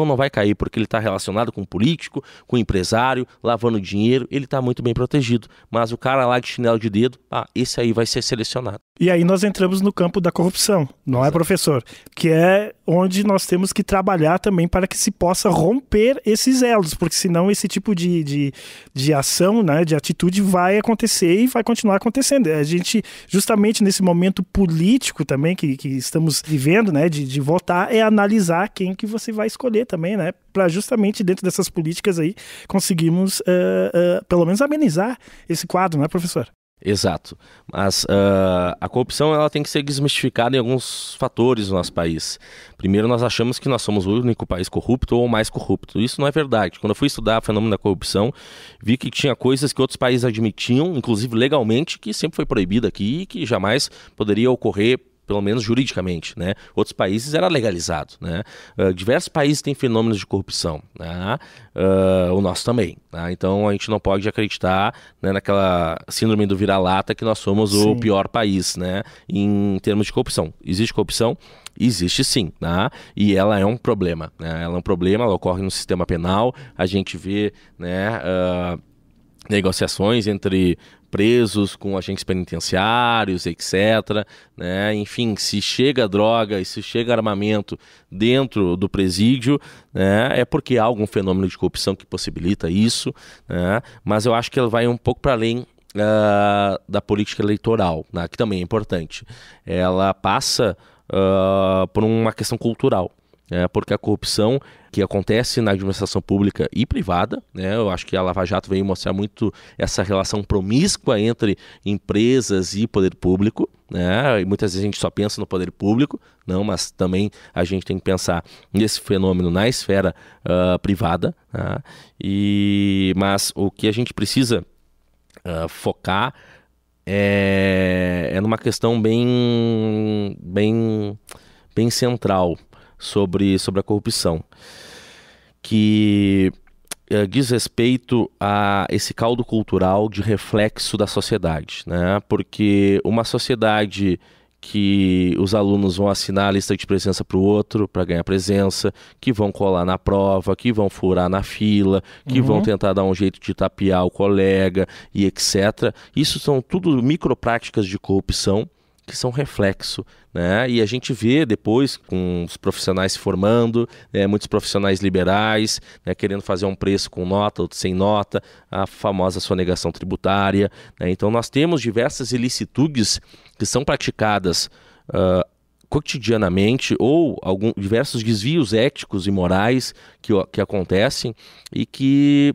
não vai cair porque ele está relacionado com um político, com um empresário, lavando dinheiro, ele está muito bem protegido. Mas o cara lá de chinelo de dedo, esse aí vai ser selecionado. E aí nós entramos no campo da corrupção, não é, professor? Que é onde nós temos que trabalhar também para que se possa romper esses elos, porque senão esse tipo de ação, né, de atitude vai acontecer e vai continuar acontecendo. A gente, justamente nesse momento político também que estamos vivendo, né, de votar, é analisar quem que você vai escolher também, né, para justamente dentro dessas políticas aí conseguirmos pelo menos amenizar esse quadro, não é, professor? Exato, mas a corrupção ela tem que ser desmistificada em alguns fatores no nosso país. Primeiro, nós achamos que nós somos o único país corrupto ou o mais corrupto. Isso não é verdade. Quando eu fui estudar o fenômeno da corrupção, vi que tinha coisas que outros países admitiam, inclusive legalmente, que sempre foi proibido aqui e que jamais poderia ocorrer, pelo menos juridicamente, né? Outros países era legalizado, né? Diversos países têm fenômenos de corrupção, né? O nosso também, né? Então a gente não pode acreditar, né, naquela síndrome do vira-lata que nós somos o pior país, né, em termos de corrupção. Existe corrupção? Existe sim, né? E ela é um problema, né? Ela é um problema, ela ocorre no sistema penal, a gente vê, né, negociações entre presos com agentes penitenciários, etc., né? Enfim, se chega droga e se chega armamento dentro do presídio, né, é porque há algum fenômeno de corrupção que possibilita isso, né? Mas eu acho que ela vai um pouco para além da política eleitoral, né, que também é importante. Ela passa por uma questão cultural. Porque a corrupção que acontece na administração pública e privada, né, eu acho que a Lava Jato veio mostrar muito essa relação promíscua entre empresas e poder público, né, e muitas vezes a gente só pensa no poder público, não, mas também a gente tem que pensar nesse fenômeno na esfera privada, né, mas o que a gente precisa focar é numa questão bem central sobre a corrupção, que diz respeito a esse caldo cultural de reflexo da sociedade, né? Porque uma sociedade que os alunos vão assinar a lista de presença para o outro, para ganhar presença, que vão colar na prova, que vão furar na fila, que vão tentar dar um jeito de tapear o colega e etc. Isso são tudo micropráticas de corrupção que são reflexo, né? E a gente vê depois com os profissionais se formando, muitos profissionais liberais, né, querendo fazer um preço com nota ou sem nota, a famosa sonegação tributária, né? Então nós temos diversas ilicitudes que são praticadas cotidianamente ou diversos desvios éticos e morais que acontecem e que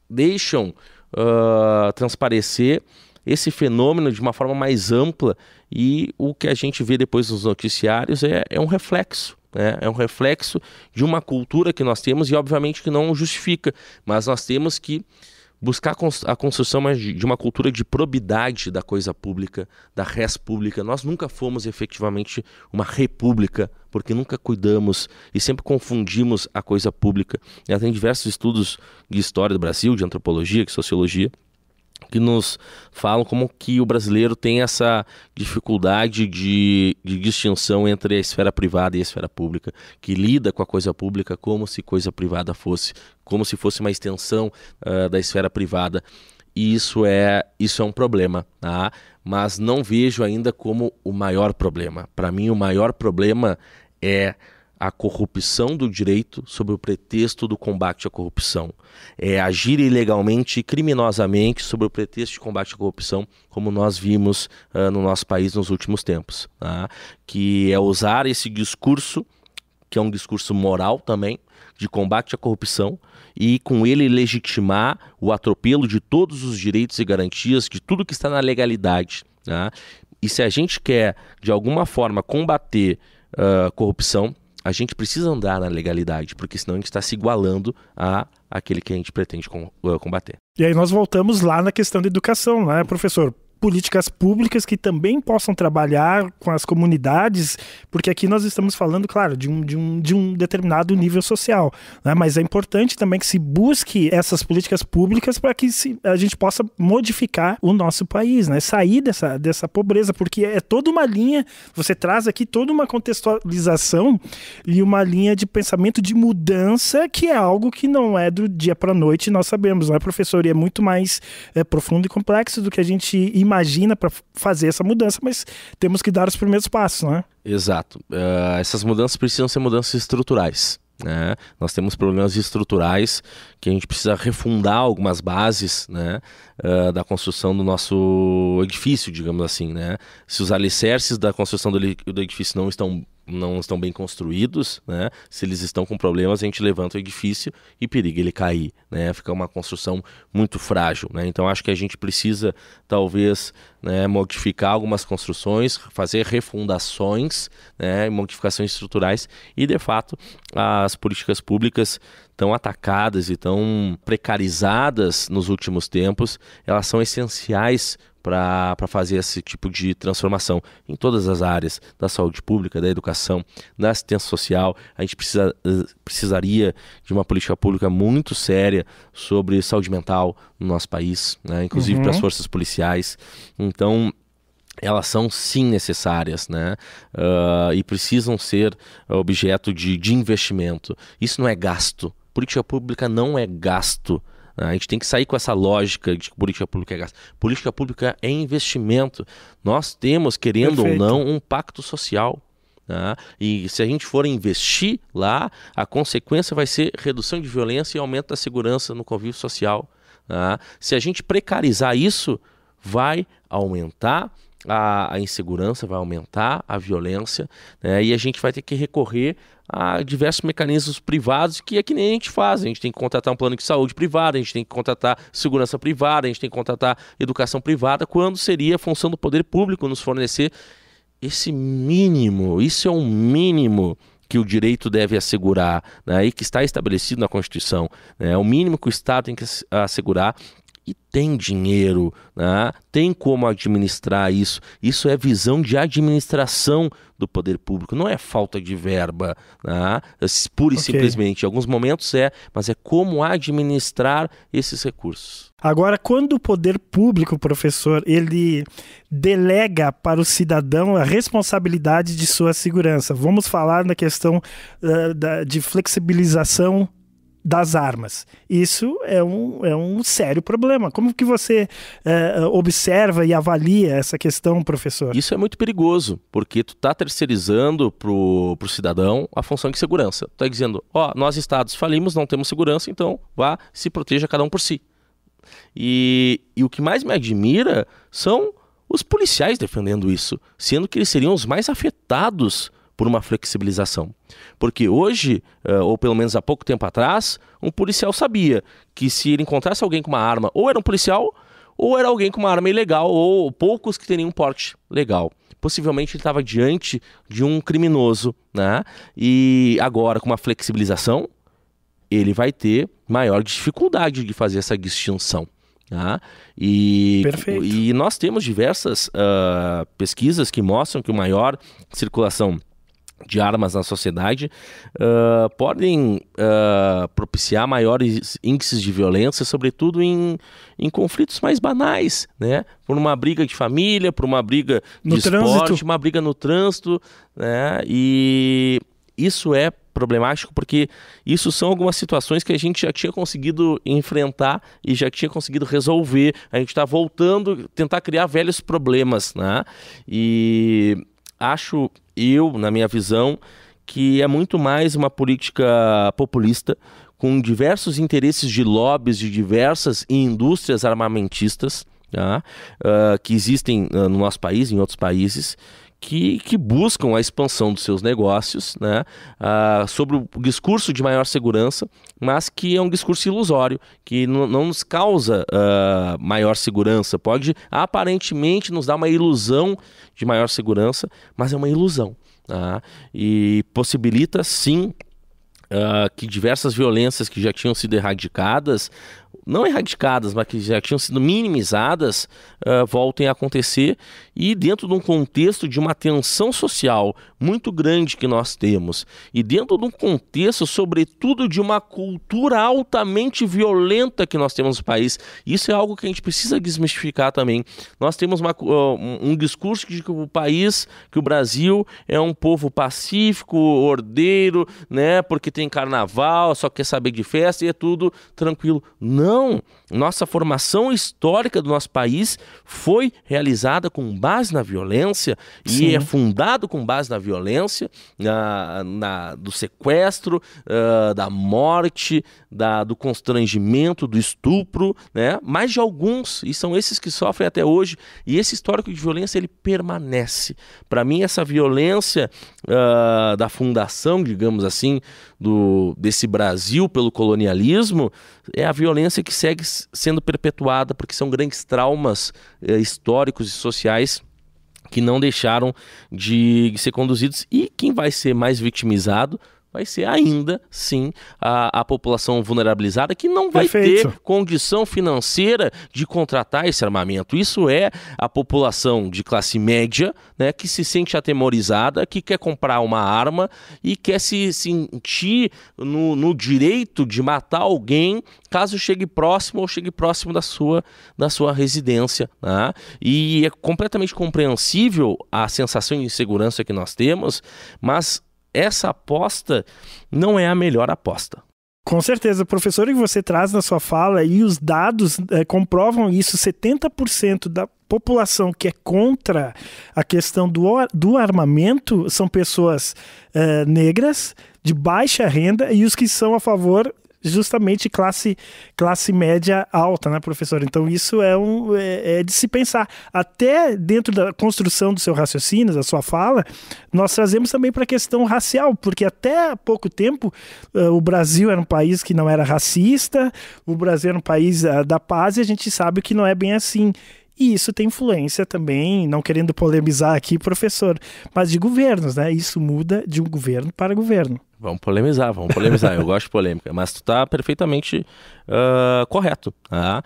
deixam transparecer esse fenômeno de uma forma mais ampla, e o que a gente vê depois nos noticiários é um reflexo. É um reflexo de uma cultura que nós temos e obviamente que não justifica, mas nós temos que buscar a construção de uma cultura de probidade da coisa pública, da res pública. Nós nunca fomos efetivamente uma república, porque nunca cuidamos e sempre confundimos a coisa pública. Já tem diversos estudos de história do Brasil, de antropologia, de sociologia, que nos falam como que o brasileiro tem essa dificuldade de distinção entre a esfera privada e a esfera pública, que lida com a coisa pública como se coisa privada fosse, como se fosse uma extensão da esfera privada. E isso é um problema, tá? Mas não vejo ainda como o maior problema. Para mim, o maior problema é a corrupção do direito sob o pretexto do combate à corrupção. É agir ilegalmente e criminosamente sob o pretexto de combate à corrupção, como nós vimos no nosso país nos últimos tempos, tá? Que é usar esse discurso, que é um discurso moral também, de combate à corrupção, e com ele legitimar o atropelo de todos os direitos e garantias, de tudo que está na legalidade, tá? E se a gente quer, de alguma forma, combater corrupção, a gente precisa andar na legalidade, porque senão a gente está se igualando a aquele que a gente pretende combater. E aí nós voltamos lá na questão da educação, né, professor? Políticas públicas que também possam trabalhar com as comunidades, porque aqui nós estamos falando, claro, de um determinado nível social, né? Mas é importante também que se busque essas políticas públicas para que a gente possa modificar o nosso país, né? Sair dessa pobreza, porque é toda uma linha, você traz aqui toda uma contextualização e uma linha de pensamento de mudança que é algo que não é do dia para a noite, nós sabemos, não é, professor? E é muito mais profundo e complexo do que a gente imagina para fazer essa mudança, mas temos que dar os primeiros passos, né? Exato. Essas mudanças precisam ser mudanças estruturais, né? Nós temos problemas estruturais que a gente precisa refundar algumas bases, né, da construção do nosso edifício, digamos assim, né? Se os alicerces da construção do edifício não estão bem construídos, né? Se eles estão com problemas, a gente levanta o edifício e periga ele cair, né? Fica uma construção muito frágil, né? Então acho que a gente precisa talvez, né, modificar algumas construções, fazer refundações, né, modificações estruturais, e de fato as políticas públicas tão atacadas e tão precarizadas nos últimos tempos, elas são essenciais para fazer esse tipo de transformação em todas as áreas, da saúde pública, da educação, da assistência social. A gente precisaria de uma política pública muito séria sobre saúde mental no nosso país, né? Inclusive para as forças policiais. Então, elas são sim necessárias, né? E precisam ser objeto de investimento. Isso não é gasto. Política pública não é gasto. A gente tem que sair com essa lógica de que política pública é gasto. Política pública é investimento. Nós temos, querendo ou não, um pacto social, né? E se a gente for investir lá, a consequência vai ser redução de violência e aumento da segurança no convívio social, né? Se a gente precarizar isso, vai aumentar a insegurança, vai aumentar a violência, né? E a gente vai ter que recorrer a diversos mecanismos privados, que é que nem a gente faz. A gente tem que contratar um plano de saúde privado, a gente tem que contratar segurança privada, a gente tem que contratar educação privada, quando seria a função do poder público nos fornecer esse mínimo. Isso é um mínimo que o direito deve assegurar, né? E que está estabelecido na Constituição, né? É o mínimo que o Estado tem que assegurar. E tem dinheiro, né? Tem como administrar isso. Isso é visão de administração do poder público, não é falta de verba, né? Pura e simplesmente. Em alguns momentos mas é como administrar esses recursos. Agora, quando o poder público, professor, ele delega para o cidadão a responsabilidade de sua segurança, vamos falar na questão de flexibilização das armas. Isso é um sério problema. Como que você observa e avalia essa questão, professor? Isso é muito perigoso, porque tu está terceirizando pro cidadão a função de segurança. Tu está dizendo, nós estados falimos, não temos segurança, então vá, se proteja cada um por si. E o que mais me admira são os policiais defendendo isso, sendo que eles seriam os mais afetados por uma flexibilização. Porque hoje, ou pelo menos há pouco tempo atrás, um policial sabia que se ele encontrasse alguém com uma arma, ou era um policial, ou era alguém com uma arma ilegal, ou poucos que teriam um porte legal. Possivelmente ele estava diante de um criminoso, né? E agora, com uma flexibilização, ele vai ter maior dificuldade de fazer essa distinção. Tá? Perfeito. E nós temos diversas pesquisas que mostram que a maior circulação de armas na sociedade podem propiciar maiores índices de violência, sobretudo em conflitos mais banais, né? Por uma briga de família, por uma briga de esporte, uma briga no trânsito, né? E isso é problemático porque isso são algumas situações que a gente já tinha conseguido enfrentar e já tinha conseguido resolver. A gente está voltando a tentar criar velhos problemas, né? E acho na minha visão, que é muito mais uma política populista com diversos interesses de lobbies de diversas indústrias armamentistas, tá? Que existem no nosso país, em outros países, que buscam a expansão dos seus negócios, né, sobre o discurso de maior segurança, mas que é um discurso ilusório, que não nos causa maior segurança. Pode aparentemente nos dar uma ilusão de maior segurança, mas é uma ilusão. Tá? E possibilita, sim, que diversas violências que já tinham sido erradicadas, não erradicadas, mas que já tinham sido minimizadas, voltem a acontecer, e dentro de um contexto de uma tensão social muito grande que nós temos, e dentro de um contexto, sobretudo, de uma cultura altamente violenta que nós temos no país. Isso é algo que a gente precisa desmistificar também. Nós temos um discurso de que que o Brasil é um povo pacífico, ordeiro, né, porque tem carnaval, só quer saber de festa e é tudo tranquilo. Não, nossa formação histórica do nosso país foi realizada com base na violência. Sim. E é fundado com base na violência, do sequestro, da morte, do constrangimento, do estupro, né? Mais de alguns, e são esses que sofrem até hoje, e esse histórico de violência ele permanece. Para mim, essa violência da fundação, digamos assim, desse Brasil pelo colonialismo, é a violência que segue sendo perpetuada, porque são grandes traumas históricos e sociais que não deixaram de ser conduzidos. E quem vai ser mais vitimizado vai ser ainda, sim, a população vulnerabilizada, que não vai ter condição financeira de contratar esse armamento. Isso é a população de classe média, né, que se sente atemorizada, que quer comprar uma arma e quer se sentir no direito de matar alguém caso chegue próximo ou chegue próximo da sua residência, né? E é completamente compreensível a sensação de insegurança que nós temos, mas essa aposta não é a melhor aposta. Com certeza, professor, e você traz na sua fala, e os dados comprovam isso, 70% da população que é contra a questão do armamento são pessoas negras, de baixa renda, e os que são a favor justamente classe média alta, né, professor? Então isso é de se pensar. Até dentro da construção do seu raciocínio, da sua fala, nós trazemos também para a questão racial, porque até há pouco tempo o Brasil era um país que não era racista, o Brasil era um país da paz, e a gente sabe que não é bem assim. E isso tem influência também, não querendo polemizar aqui, professor, mas de governos, né? Isso muda de um governo para governo. Vamos polemizar. Eu gosto de polêmica, mas tu tá perfeitamente correto, tá?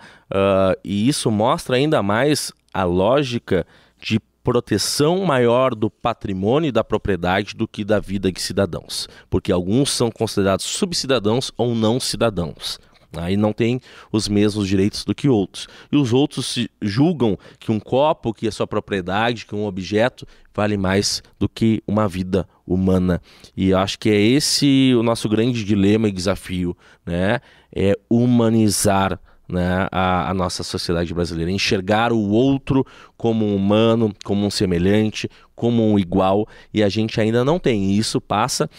E isso mostra ainda mais a lógica de proteção maior do patrimônio e da propriedade do que da vida de cidadãos, porque alguns são considerados subcidadãos ou não cidadãos. Aí não tem os mesmos direitos do que outros. E os outros julgam que um copo, que é sua propriedade, que um objeto, vale mais do que uma vida humana. E eu acho que é esse o nosso grande dilema e desafio, né? É humanizar, né, a nossa sociedade brasileira, enxergar o outro como um humano, como um semelhante, como um igual, e a gente ainda não tem. E isso passa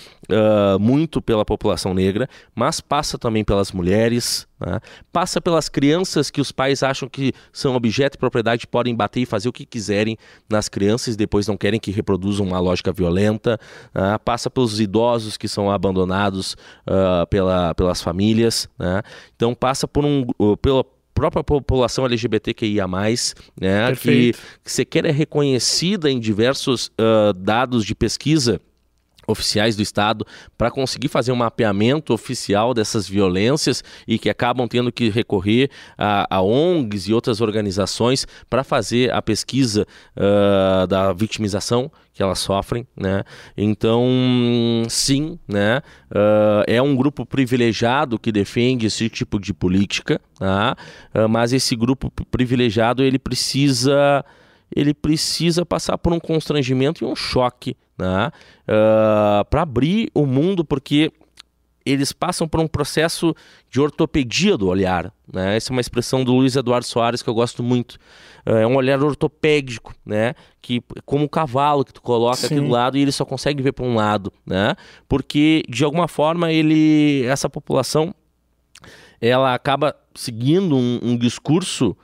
muito pela população negra, mas passa também pelas mulheres, né? Passa pelas crianças que os pais acham que são objeto de propriedade, podem bater e fazer o que quiserem nas crianças e depois não querem que reproduzam uma lógica violenta, passa pelos idosos que são abandonados pelas famílias, né? Então passa pela própria população LGBTQIA+, né, que sequer é reconhecida em diversos dados de pesquisa oficiais do Estado para conseguir fazer um mapeamento oficial dessas violências e que acabam tendo que recorrer a ONGs e outras organizações para fazer a pesquisa da vitimização que elas sofrem, né? Então, sim, né? É um grupo privilegiado que defende esse tipo de política, tá? Mas esse grupo privilegiado ele precisa passar por um constrangimento e um choque, né? Para abrir o mundo, porque eles passam por um processo de ortopedia do olhar, né? Essa é uma expressão do Luiz Eduardo Soares que eu gosto muito. É um olhar ortopédico, né? Que como um cavalo que tu coloca aqui do lado e ele só consegue ver para um lado, né? Porque de alguma forma essa população ela acaba seguindo um discurso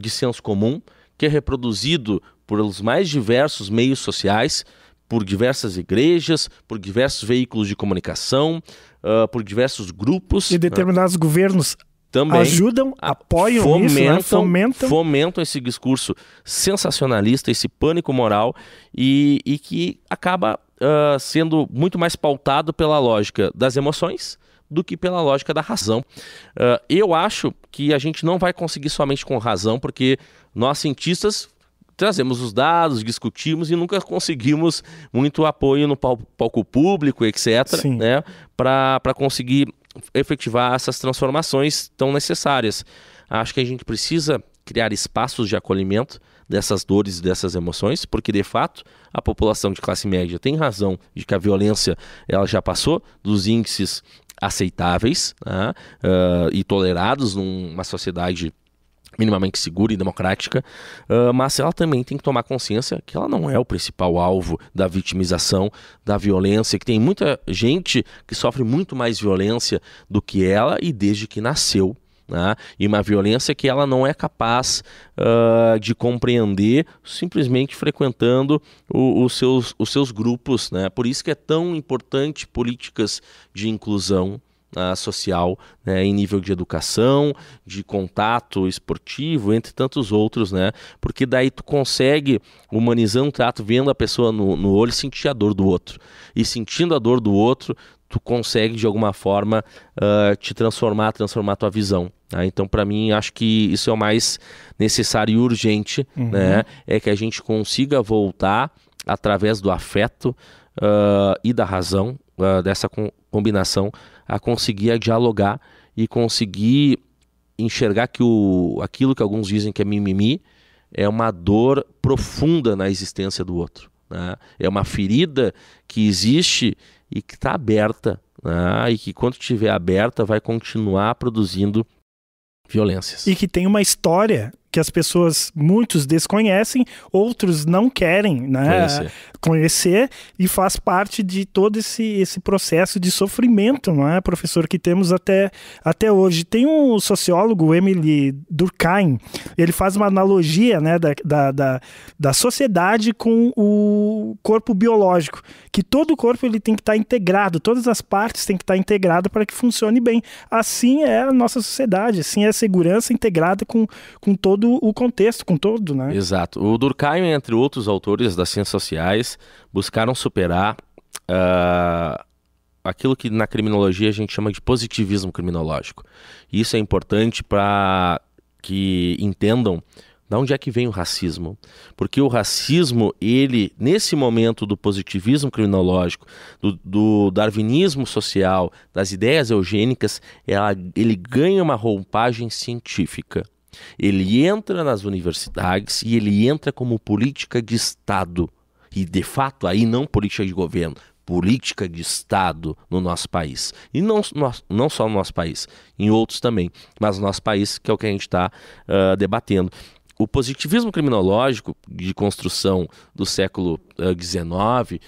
de senso comum que é reproduzido pelos mais diversos meios sociais, por diversas igrejas, por diversos veículos de comunicação, por diversos grupos. E determinados governos também ajudam, apoiam fomentam esse discurso sensacionalista, esse pânico moral e que acaba sendo muito mais pautado pela lógica das emoções do que pela lógica da razão. Eu acho que a gente não vai conseguir somente com razão, porque nós cientistas trazemos os dados, discutimos e nunca conseguimos muito apoio no palco público, etc., né, para conseguir efetivar essas transformações tão necessárias. Acho que a gente precisa criar espaços de acolhimento dessas dores e dessas emoções, porque de fato a população de classe média tem razão de que a violência ela já passou dos índices aceitáveis, né, e tolerados numa sociedade minimamente segura e democrática, mas ela também tem que tomar consciência que ela não é o principal alvo da vitimização, da violência, que tem muita gente que sofre muito mais violência do que ela e desde que nasceu, né? E uma violência que ela não é capaz de compreender simplesmente frequentando os seus grupos, né? Por isso que é tão importante políticas de inclusão social, né, em nível de educação, de contato esportivo, entre tantos outros, né? Porque daí tu consegue humanizar um trato, vendo a pessoa no olho, sentir a dor do outro. E sentindo a dor do outro, tu consegue de alguma forma te transformar tua visão. Tá? Então, para mim, acho que isso é o mais necessário e urgente, né? É que a gente consiga voltar através do afeto e da razão, dessa combinação, a conseguir dialogar e conseguir enxergar que aquilo que alguns dizem que é mimimi é uma dor profunda na existência do outro, né? É uma ferida que existe e que está aberta, né? E que quando estiver aberta vai continuar produzindo violências. E que tem uma história que as pessoas, muitos desconhecem, outros não querem, né, conhecer, e faz parte de todo esse processo de sofrimento, não é, professor, que temos até hoje. Tem um sociólogo, Emile Durkheim, ele faz uma analogia, né, da sociedade com o corpo biológico, que todo o corpo ele tem que estar integrado, todas as partes têm que estar integradas para que funcione bem. Assim é a nossa sociedade, assim é a segurança integrada com todo o contexto, com todo, né? Exato. O Durkheim, entre outros autores das ciências sociais, buscaram superar aquilo que na criminologia a gente chama de positivismo criminológico. Isso é importante para que entendam de onde é que vem o racismo. Porque o racismo, ele, nesse momento do positivismo criminológico, do darwinismo social, das ideias eugênicas, ele ganha uma roupagem científica. Ele entra nas universidades e ele entra como política de Estado. E, de fato, aí não política de governo, política de Estado no nosso país. E não só no nosso país, em outros também, mas no nosso país, que é o que a gente está debatendo. O positivismo criminológico de construção do século XIX,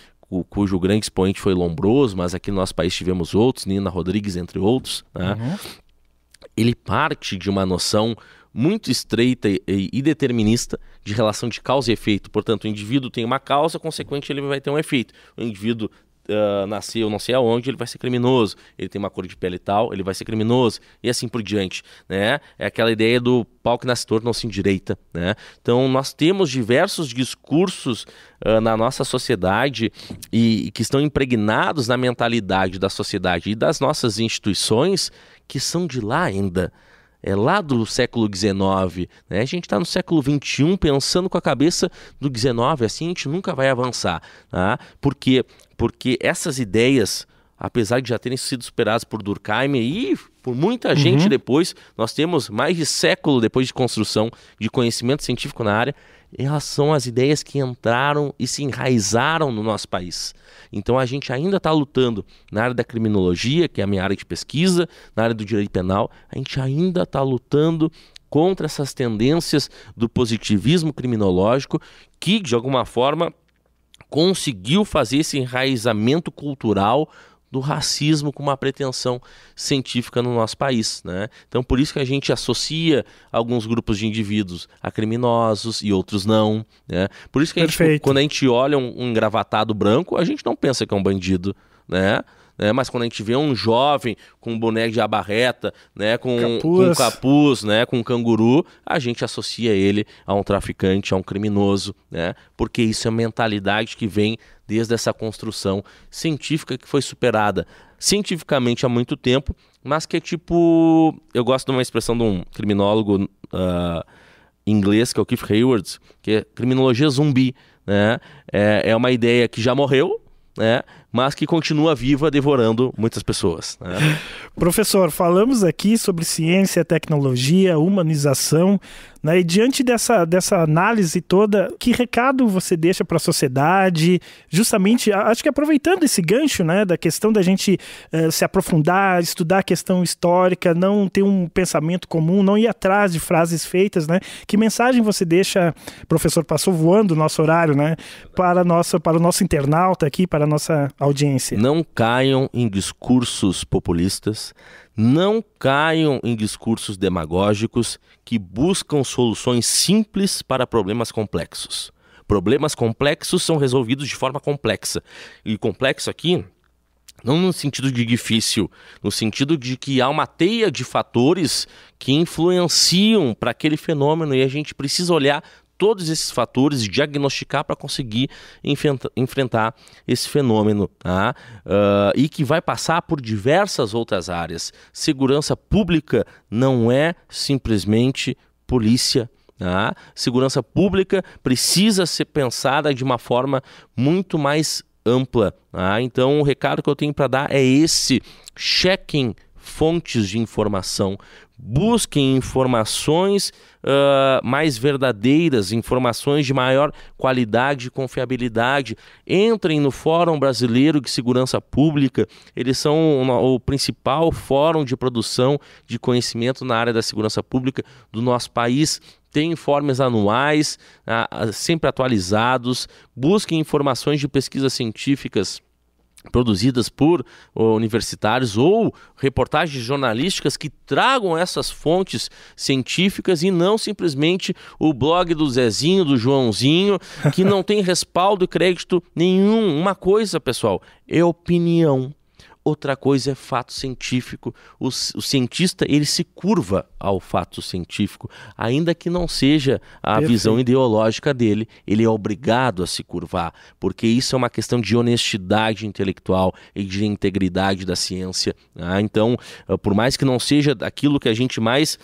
cujo grande expoente foi Lombroso, mas aqui no nosso país tivemos outros, Nina Rodrigues, entre outros, né? Ele parte de uma noção muito estreita e determinista de relação de causa e efeito. Portanto, o indivíduo tem uma causa, consequente ele vai ter um efeito. O indivíduo nasceu não sei aonde, ele vai ser criminoso. Ele tem uma cor de pele tal, ele vai ser criminoso. E assim por diante, né? É aquela ideia do pau que nasce torto não se endireita, né? Então, nós temos diversos discursos na nossa sociedade e que estão impregnados na mentalidade da sociedade e das nossas instituições que são de lá ainda. É lá do século XIX, né? A gente está no século XXI pensando com a cabeça do XIX, assim a gente nunca vai avançar, tá? Por quê? Porque essas ideias, apesar de já terem sido superadas por Durkheim e por muita gente depois, nós temos mais de século depois de construção de conhecimento científico na área, elas são as ideias que entraram e se enraizaram no nosso país. Então a gente ainda está lutando na área da criminologia, que é a minha área de pesquisa, na área do direito penal, a gente ainda está lutando contra essas tendências do positivismo criminológico que, de alguma forma, conseguiu fazer esse enraizamento cultural do racismo com uma pretensão científica no nosso país, né? Então, por isso que a gente associa alguns grupos de indivíduos a criminosos e outros não, né? Por isso que a gente, quando a gente olha um engravatado branco, a gente não pensa que é um bandido, né? Mas quando a gente vê um jovem com um boneco de abarreta, né, com um capuz, né, com um canguru, a gente associa ele a um traficante, a um criminoso, né? Porque isso é uma mentalidade que vem desde essa construção científica que foi superada cientificamente há muito tempo, mas que é tipo... Eu gosto de uma expressão de um criminólogo inglês, que é o Keith Hayward, que é criminologia zumbi, né? É uma ideia que já morreu, né? Mas que continua viva, devorando muitas pessoas, né? Professor, falamos aqui sobre ciência, tecnologia, humanização, né? E diante dessa análise toda, que recado você deixa para a sociedade? Justamente, acho que aproveitando esse gancho, né, da questão da gente se aprofundar, estudar a questão histórica, não ter um pensamento comum, não ir atrás de frases feitas, né? Que mensagem você deixa, professor, passou voando o nosso horário, né? Para o nosso internauta aqui, para a nossa audiência. Não caiam em discursos populistas, não caiam em discursos demagógicos que buscam soluções simples para problemas complexos. Problemas complexos são resolvidos de forma complexa. E complexo aqui, não no sentido de difícil, no sentido de que há uma teia de fatores que influenciam para aquele fenômeno e a gente precisa olhar todos esses fatores e diagnosticar para conseguir enfrentar esse fenômeno, tá? E que vai passar por diversas outras áreas. Segurança pública não é simplesmente polícia, tá? Segurança pública precisa ser pensada de uma forma muito mais ampla, tá? Então o recado que eu tenho para dar é esse: chequem fontes de informação, busquem informações mais verdadeiras, informações de maior qualidade e confiabilidade. Entrem no Fórum Brasileiro de Segurança Pública, eles são o principal fórum de produção de conhecimento na área da segurança pública do nosso país. Tem informes anuais, sempre atualizados. Busquem informações de pesquisas científicas produzidas por universitários ou reportagens jornalísticas que tragam essas fontes científicas e não simplesmente o blog do Zezinho, do Joãozinho, que não tem respaldo e crédito nenhum. Uma coisa, pessoal, é opinião. outra coisa é fato científico. O cientista, ele se curva ao fato científico, ainda que não seja a visão ideológica dele, ele é obrigado a se curvar, porque isso é uma questão de honestidade intelectual e de integridade da ciência, né? Então, por mais que não seja aquilo que a gente mais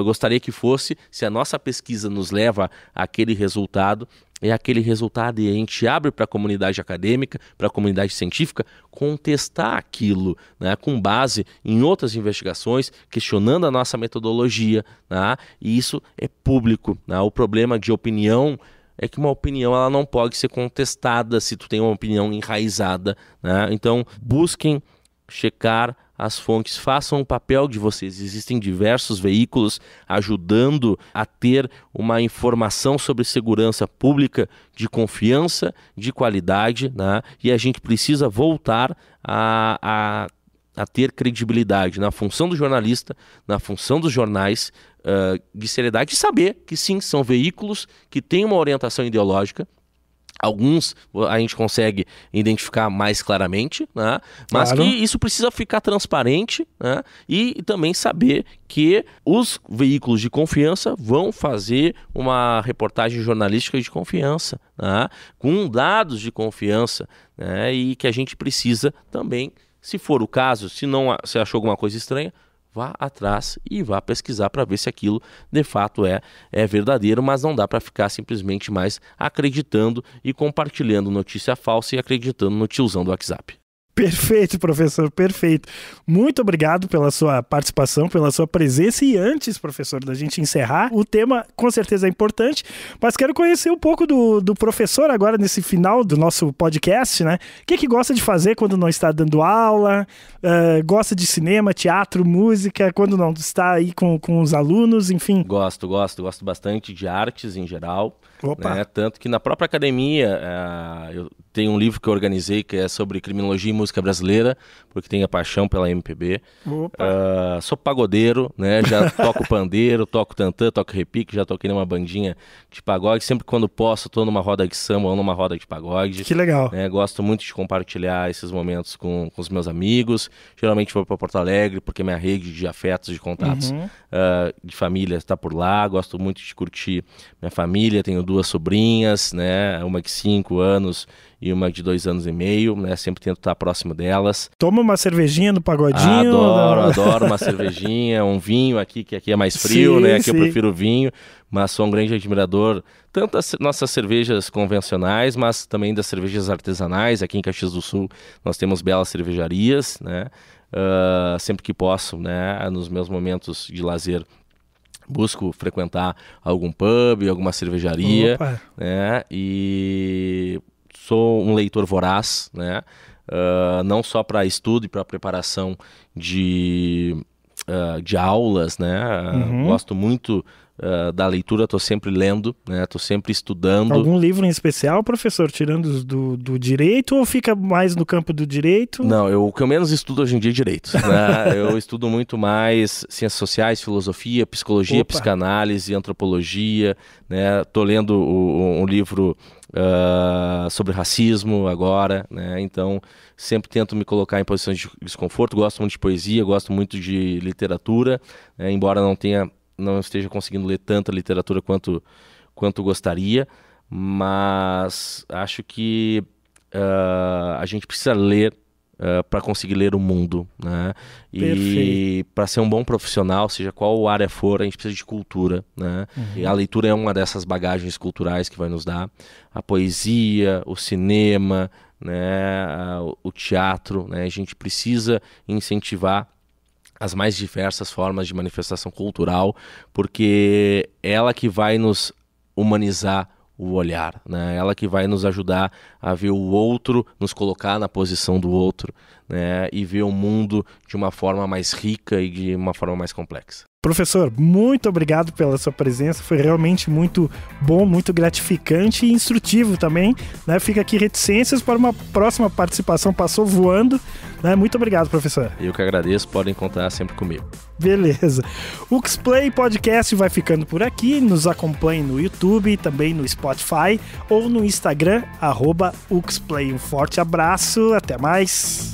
gostaria que fosse, se a nossa pesquisa nos leva àquele resultado, é aquele resultado e a gente abre para a comunidade acadêmica, para a comunidade científica, contestar aquilo, né, com base em outras investigações, questionando a nossa metodologia, né, e isso é público, né? O problema de opinião é que uma opinião ela não pode ser contestada se tu tem uma opinião enraizada, né? Então, busquem checar as fontes, façam o papel de vocês. Existem diversos veículos ajudando a ter uma informação sobre segurança pública de confiança, de qualidade, né? E a gente precisa voltar a ter credibilidade na função do jornalista, na função dos jornais, de seriedade, e saber que sim, são veículos que têm uma orientação ideológica. Alguns a gente consegue identificar mais claramente, né? Mas que isso precisa ficar transparente, né? E também saber que os veículos de confiança vão fazer uma reportagem jornalística de confiança, né? Com dados de confiança, né? E que a gente precisa também, se for o caso, se achou alguma coisa estranha, vá atrás e vá pesquisar para ver se aquilo de fato é verdadeiro, mas não dá para ficar simplesmente mais acreditando e compartilhando notícia falsa e acreditando no tiozão do WhatsApp. Perfeito, professor, perfeito. Muito obrigado pela sua participação, pela sua presença. E antes, professor, da gente encerrar, o tema com certeza é importante, mas quero conhecer um pouco do professor agora nesse final do nosso podcast, né? O que gosta de fazer quando não está dando aula? Gosta de cinema, teatro, música, quando não está aí com os alunos, enfim? Gosto bastante de artes em geral. Opa. Né? Tanto que na própria academia eu tenho um livro que eu organizei que é sobre criminologia e música brasileira, porque tenho a paixão pela MPB. Sou pagodeiro, né? Já toco pandeiro, toco tantã, toco repique, já toquei numa bandinha de pagode. Sempre quando posso, estou numa roda de samba ou numa roda de pagode. Que legal. Né? Gosto muito de compartilhar esses momentos com os meus amigos. Geralmente vou para Porto Alegre, porque minha rede de afetos, de contatos de família está por lá. Gosto muito de curtir minha família. Tenho 2 sobrinhas, né? Uma de 5 anos e uma de 2 anos e meio, né? Sempre tento estar próximo delas. Toma uma cervejinha no pagodinho? Adoro uma cervejinha, um vinho aqui, que aqui é mais frio, né? Aqui eu prefiro vinho, mas sou um grande admirador tanto das nossas cervejas convencionais, mas também das cervejas artesanais. Aqui em Caxias do Sul nós temos belas cervejarias, né? Sempre que posso, né? Nos meus momentos de lazer, busco frequentar algum pub, alguma cervejaria, né? E sou um leitor voraz, né? Não só para estudo e para preparação de aulas, né? Gosto muito da leitura, estou sempre lendo, né? Estou sempre estudando. Algum livro em especial, professor, tirando do direito, ou fica mais no campo do direito? Não, o que eu menos estudo hoje em dia é direito, né? Eu estudo muito mais ciências sociais, filosofia, psicologia, psicanálise, antropologia, né? Estou lendo um livro sobre racismo agora, né? Então sempre tento me colocar em posições de desconforto. Gosto muito de poesia, gosto muito de literatura, né? Embora não esteja conseguindo ler tanta literatura quanto gostaria, mas acho que a gente precisa ler para conseguir ler o mundo, né? E para ser um bom profissional, seja qual área for, a gente precisa de cultura, né? E a leitura é uma dessas bagagens culturais que vai nos dar. A poesia, o cinema, né? O teatro, né? A gente precisa incentivar as mais diversas formas de manifestação cultural, porque é ela que vai nos humanizar o olhar, né? Ela que vai nos ajudar a ver o outro, nos colocar na posição do outro, né? E ver o mundo de uma forma mais rica e de uma forma mais complexa. Professor, muito obrigado pela sua presença, foi realmente muito bom, muito gratificante e instrutivo também, né? Fica aqui reticências para uma próxima participação, passou voando, né? Muito obrigado, professor. Eu que agradeço, podem contar sempre comigo. Beleza. O UXPlay Podcast vai ficando por aqui, nos acompanhe no YouTube, também no Spotify ou no Instagram, @UXPlay. Um forte abraço, até mais.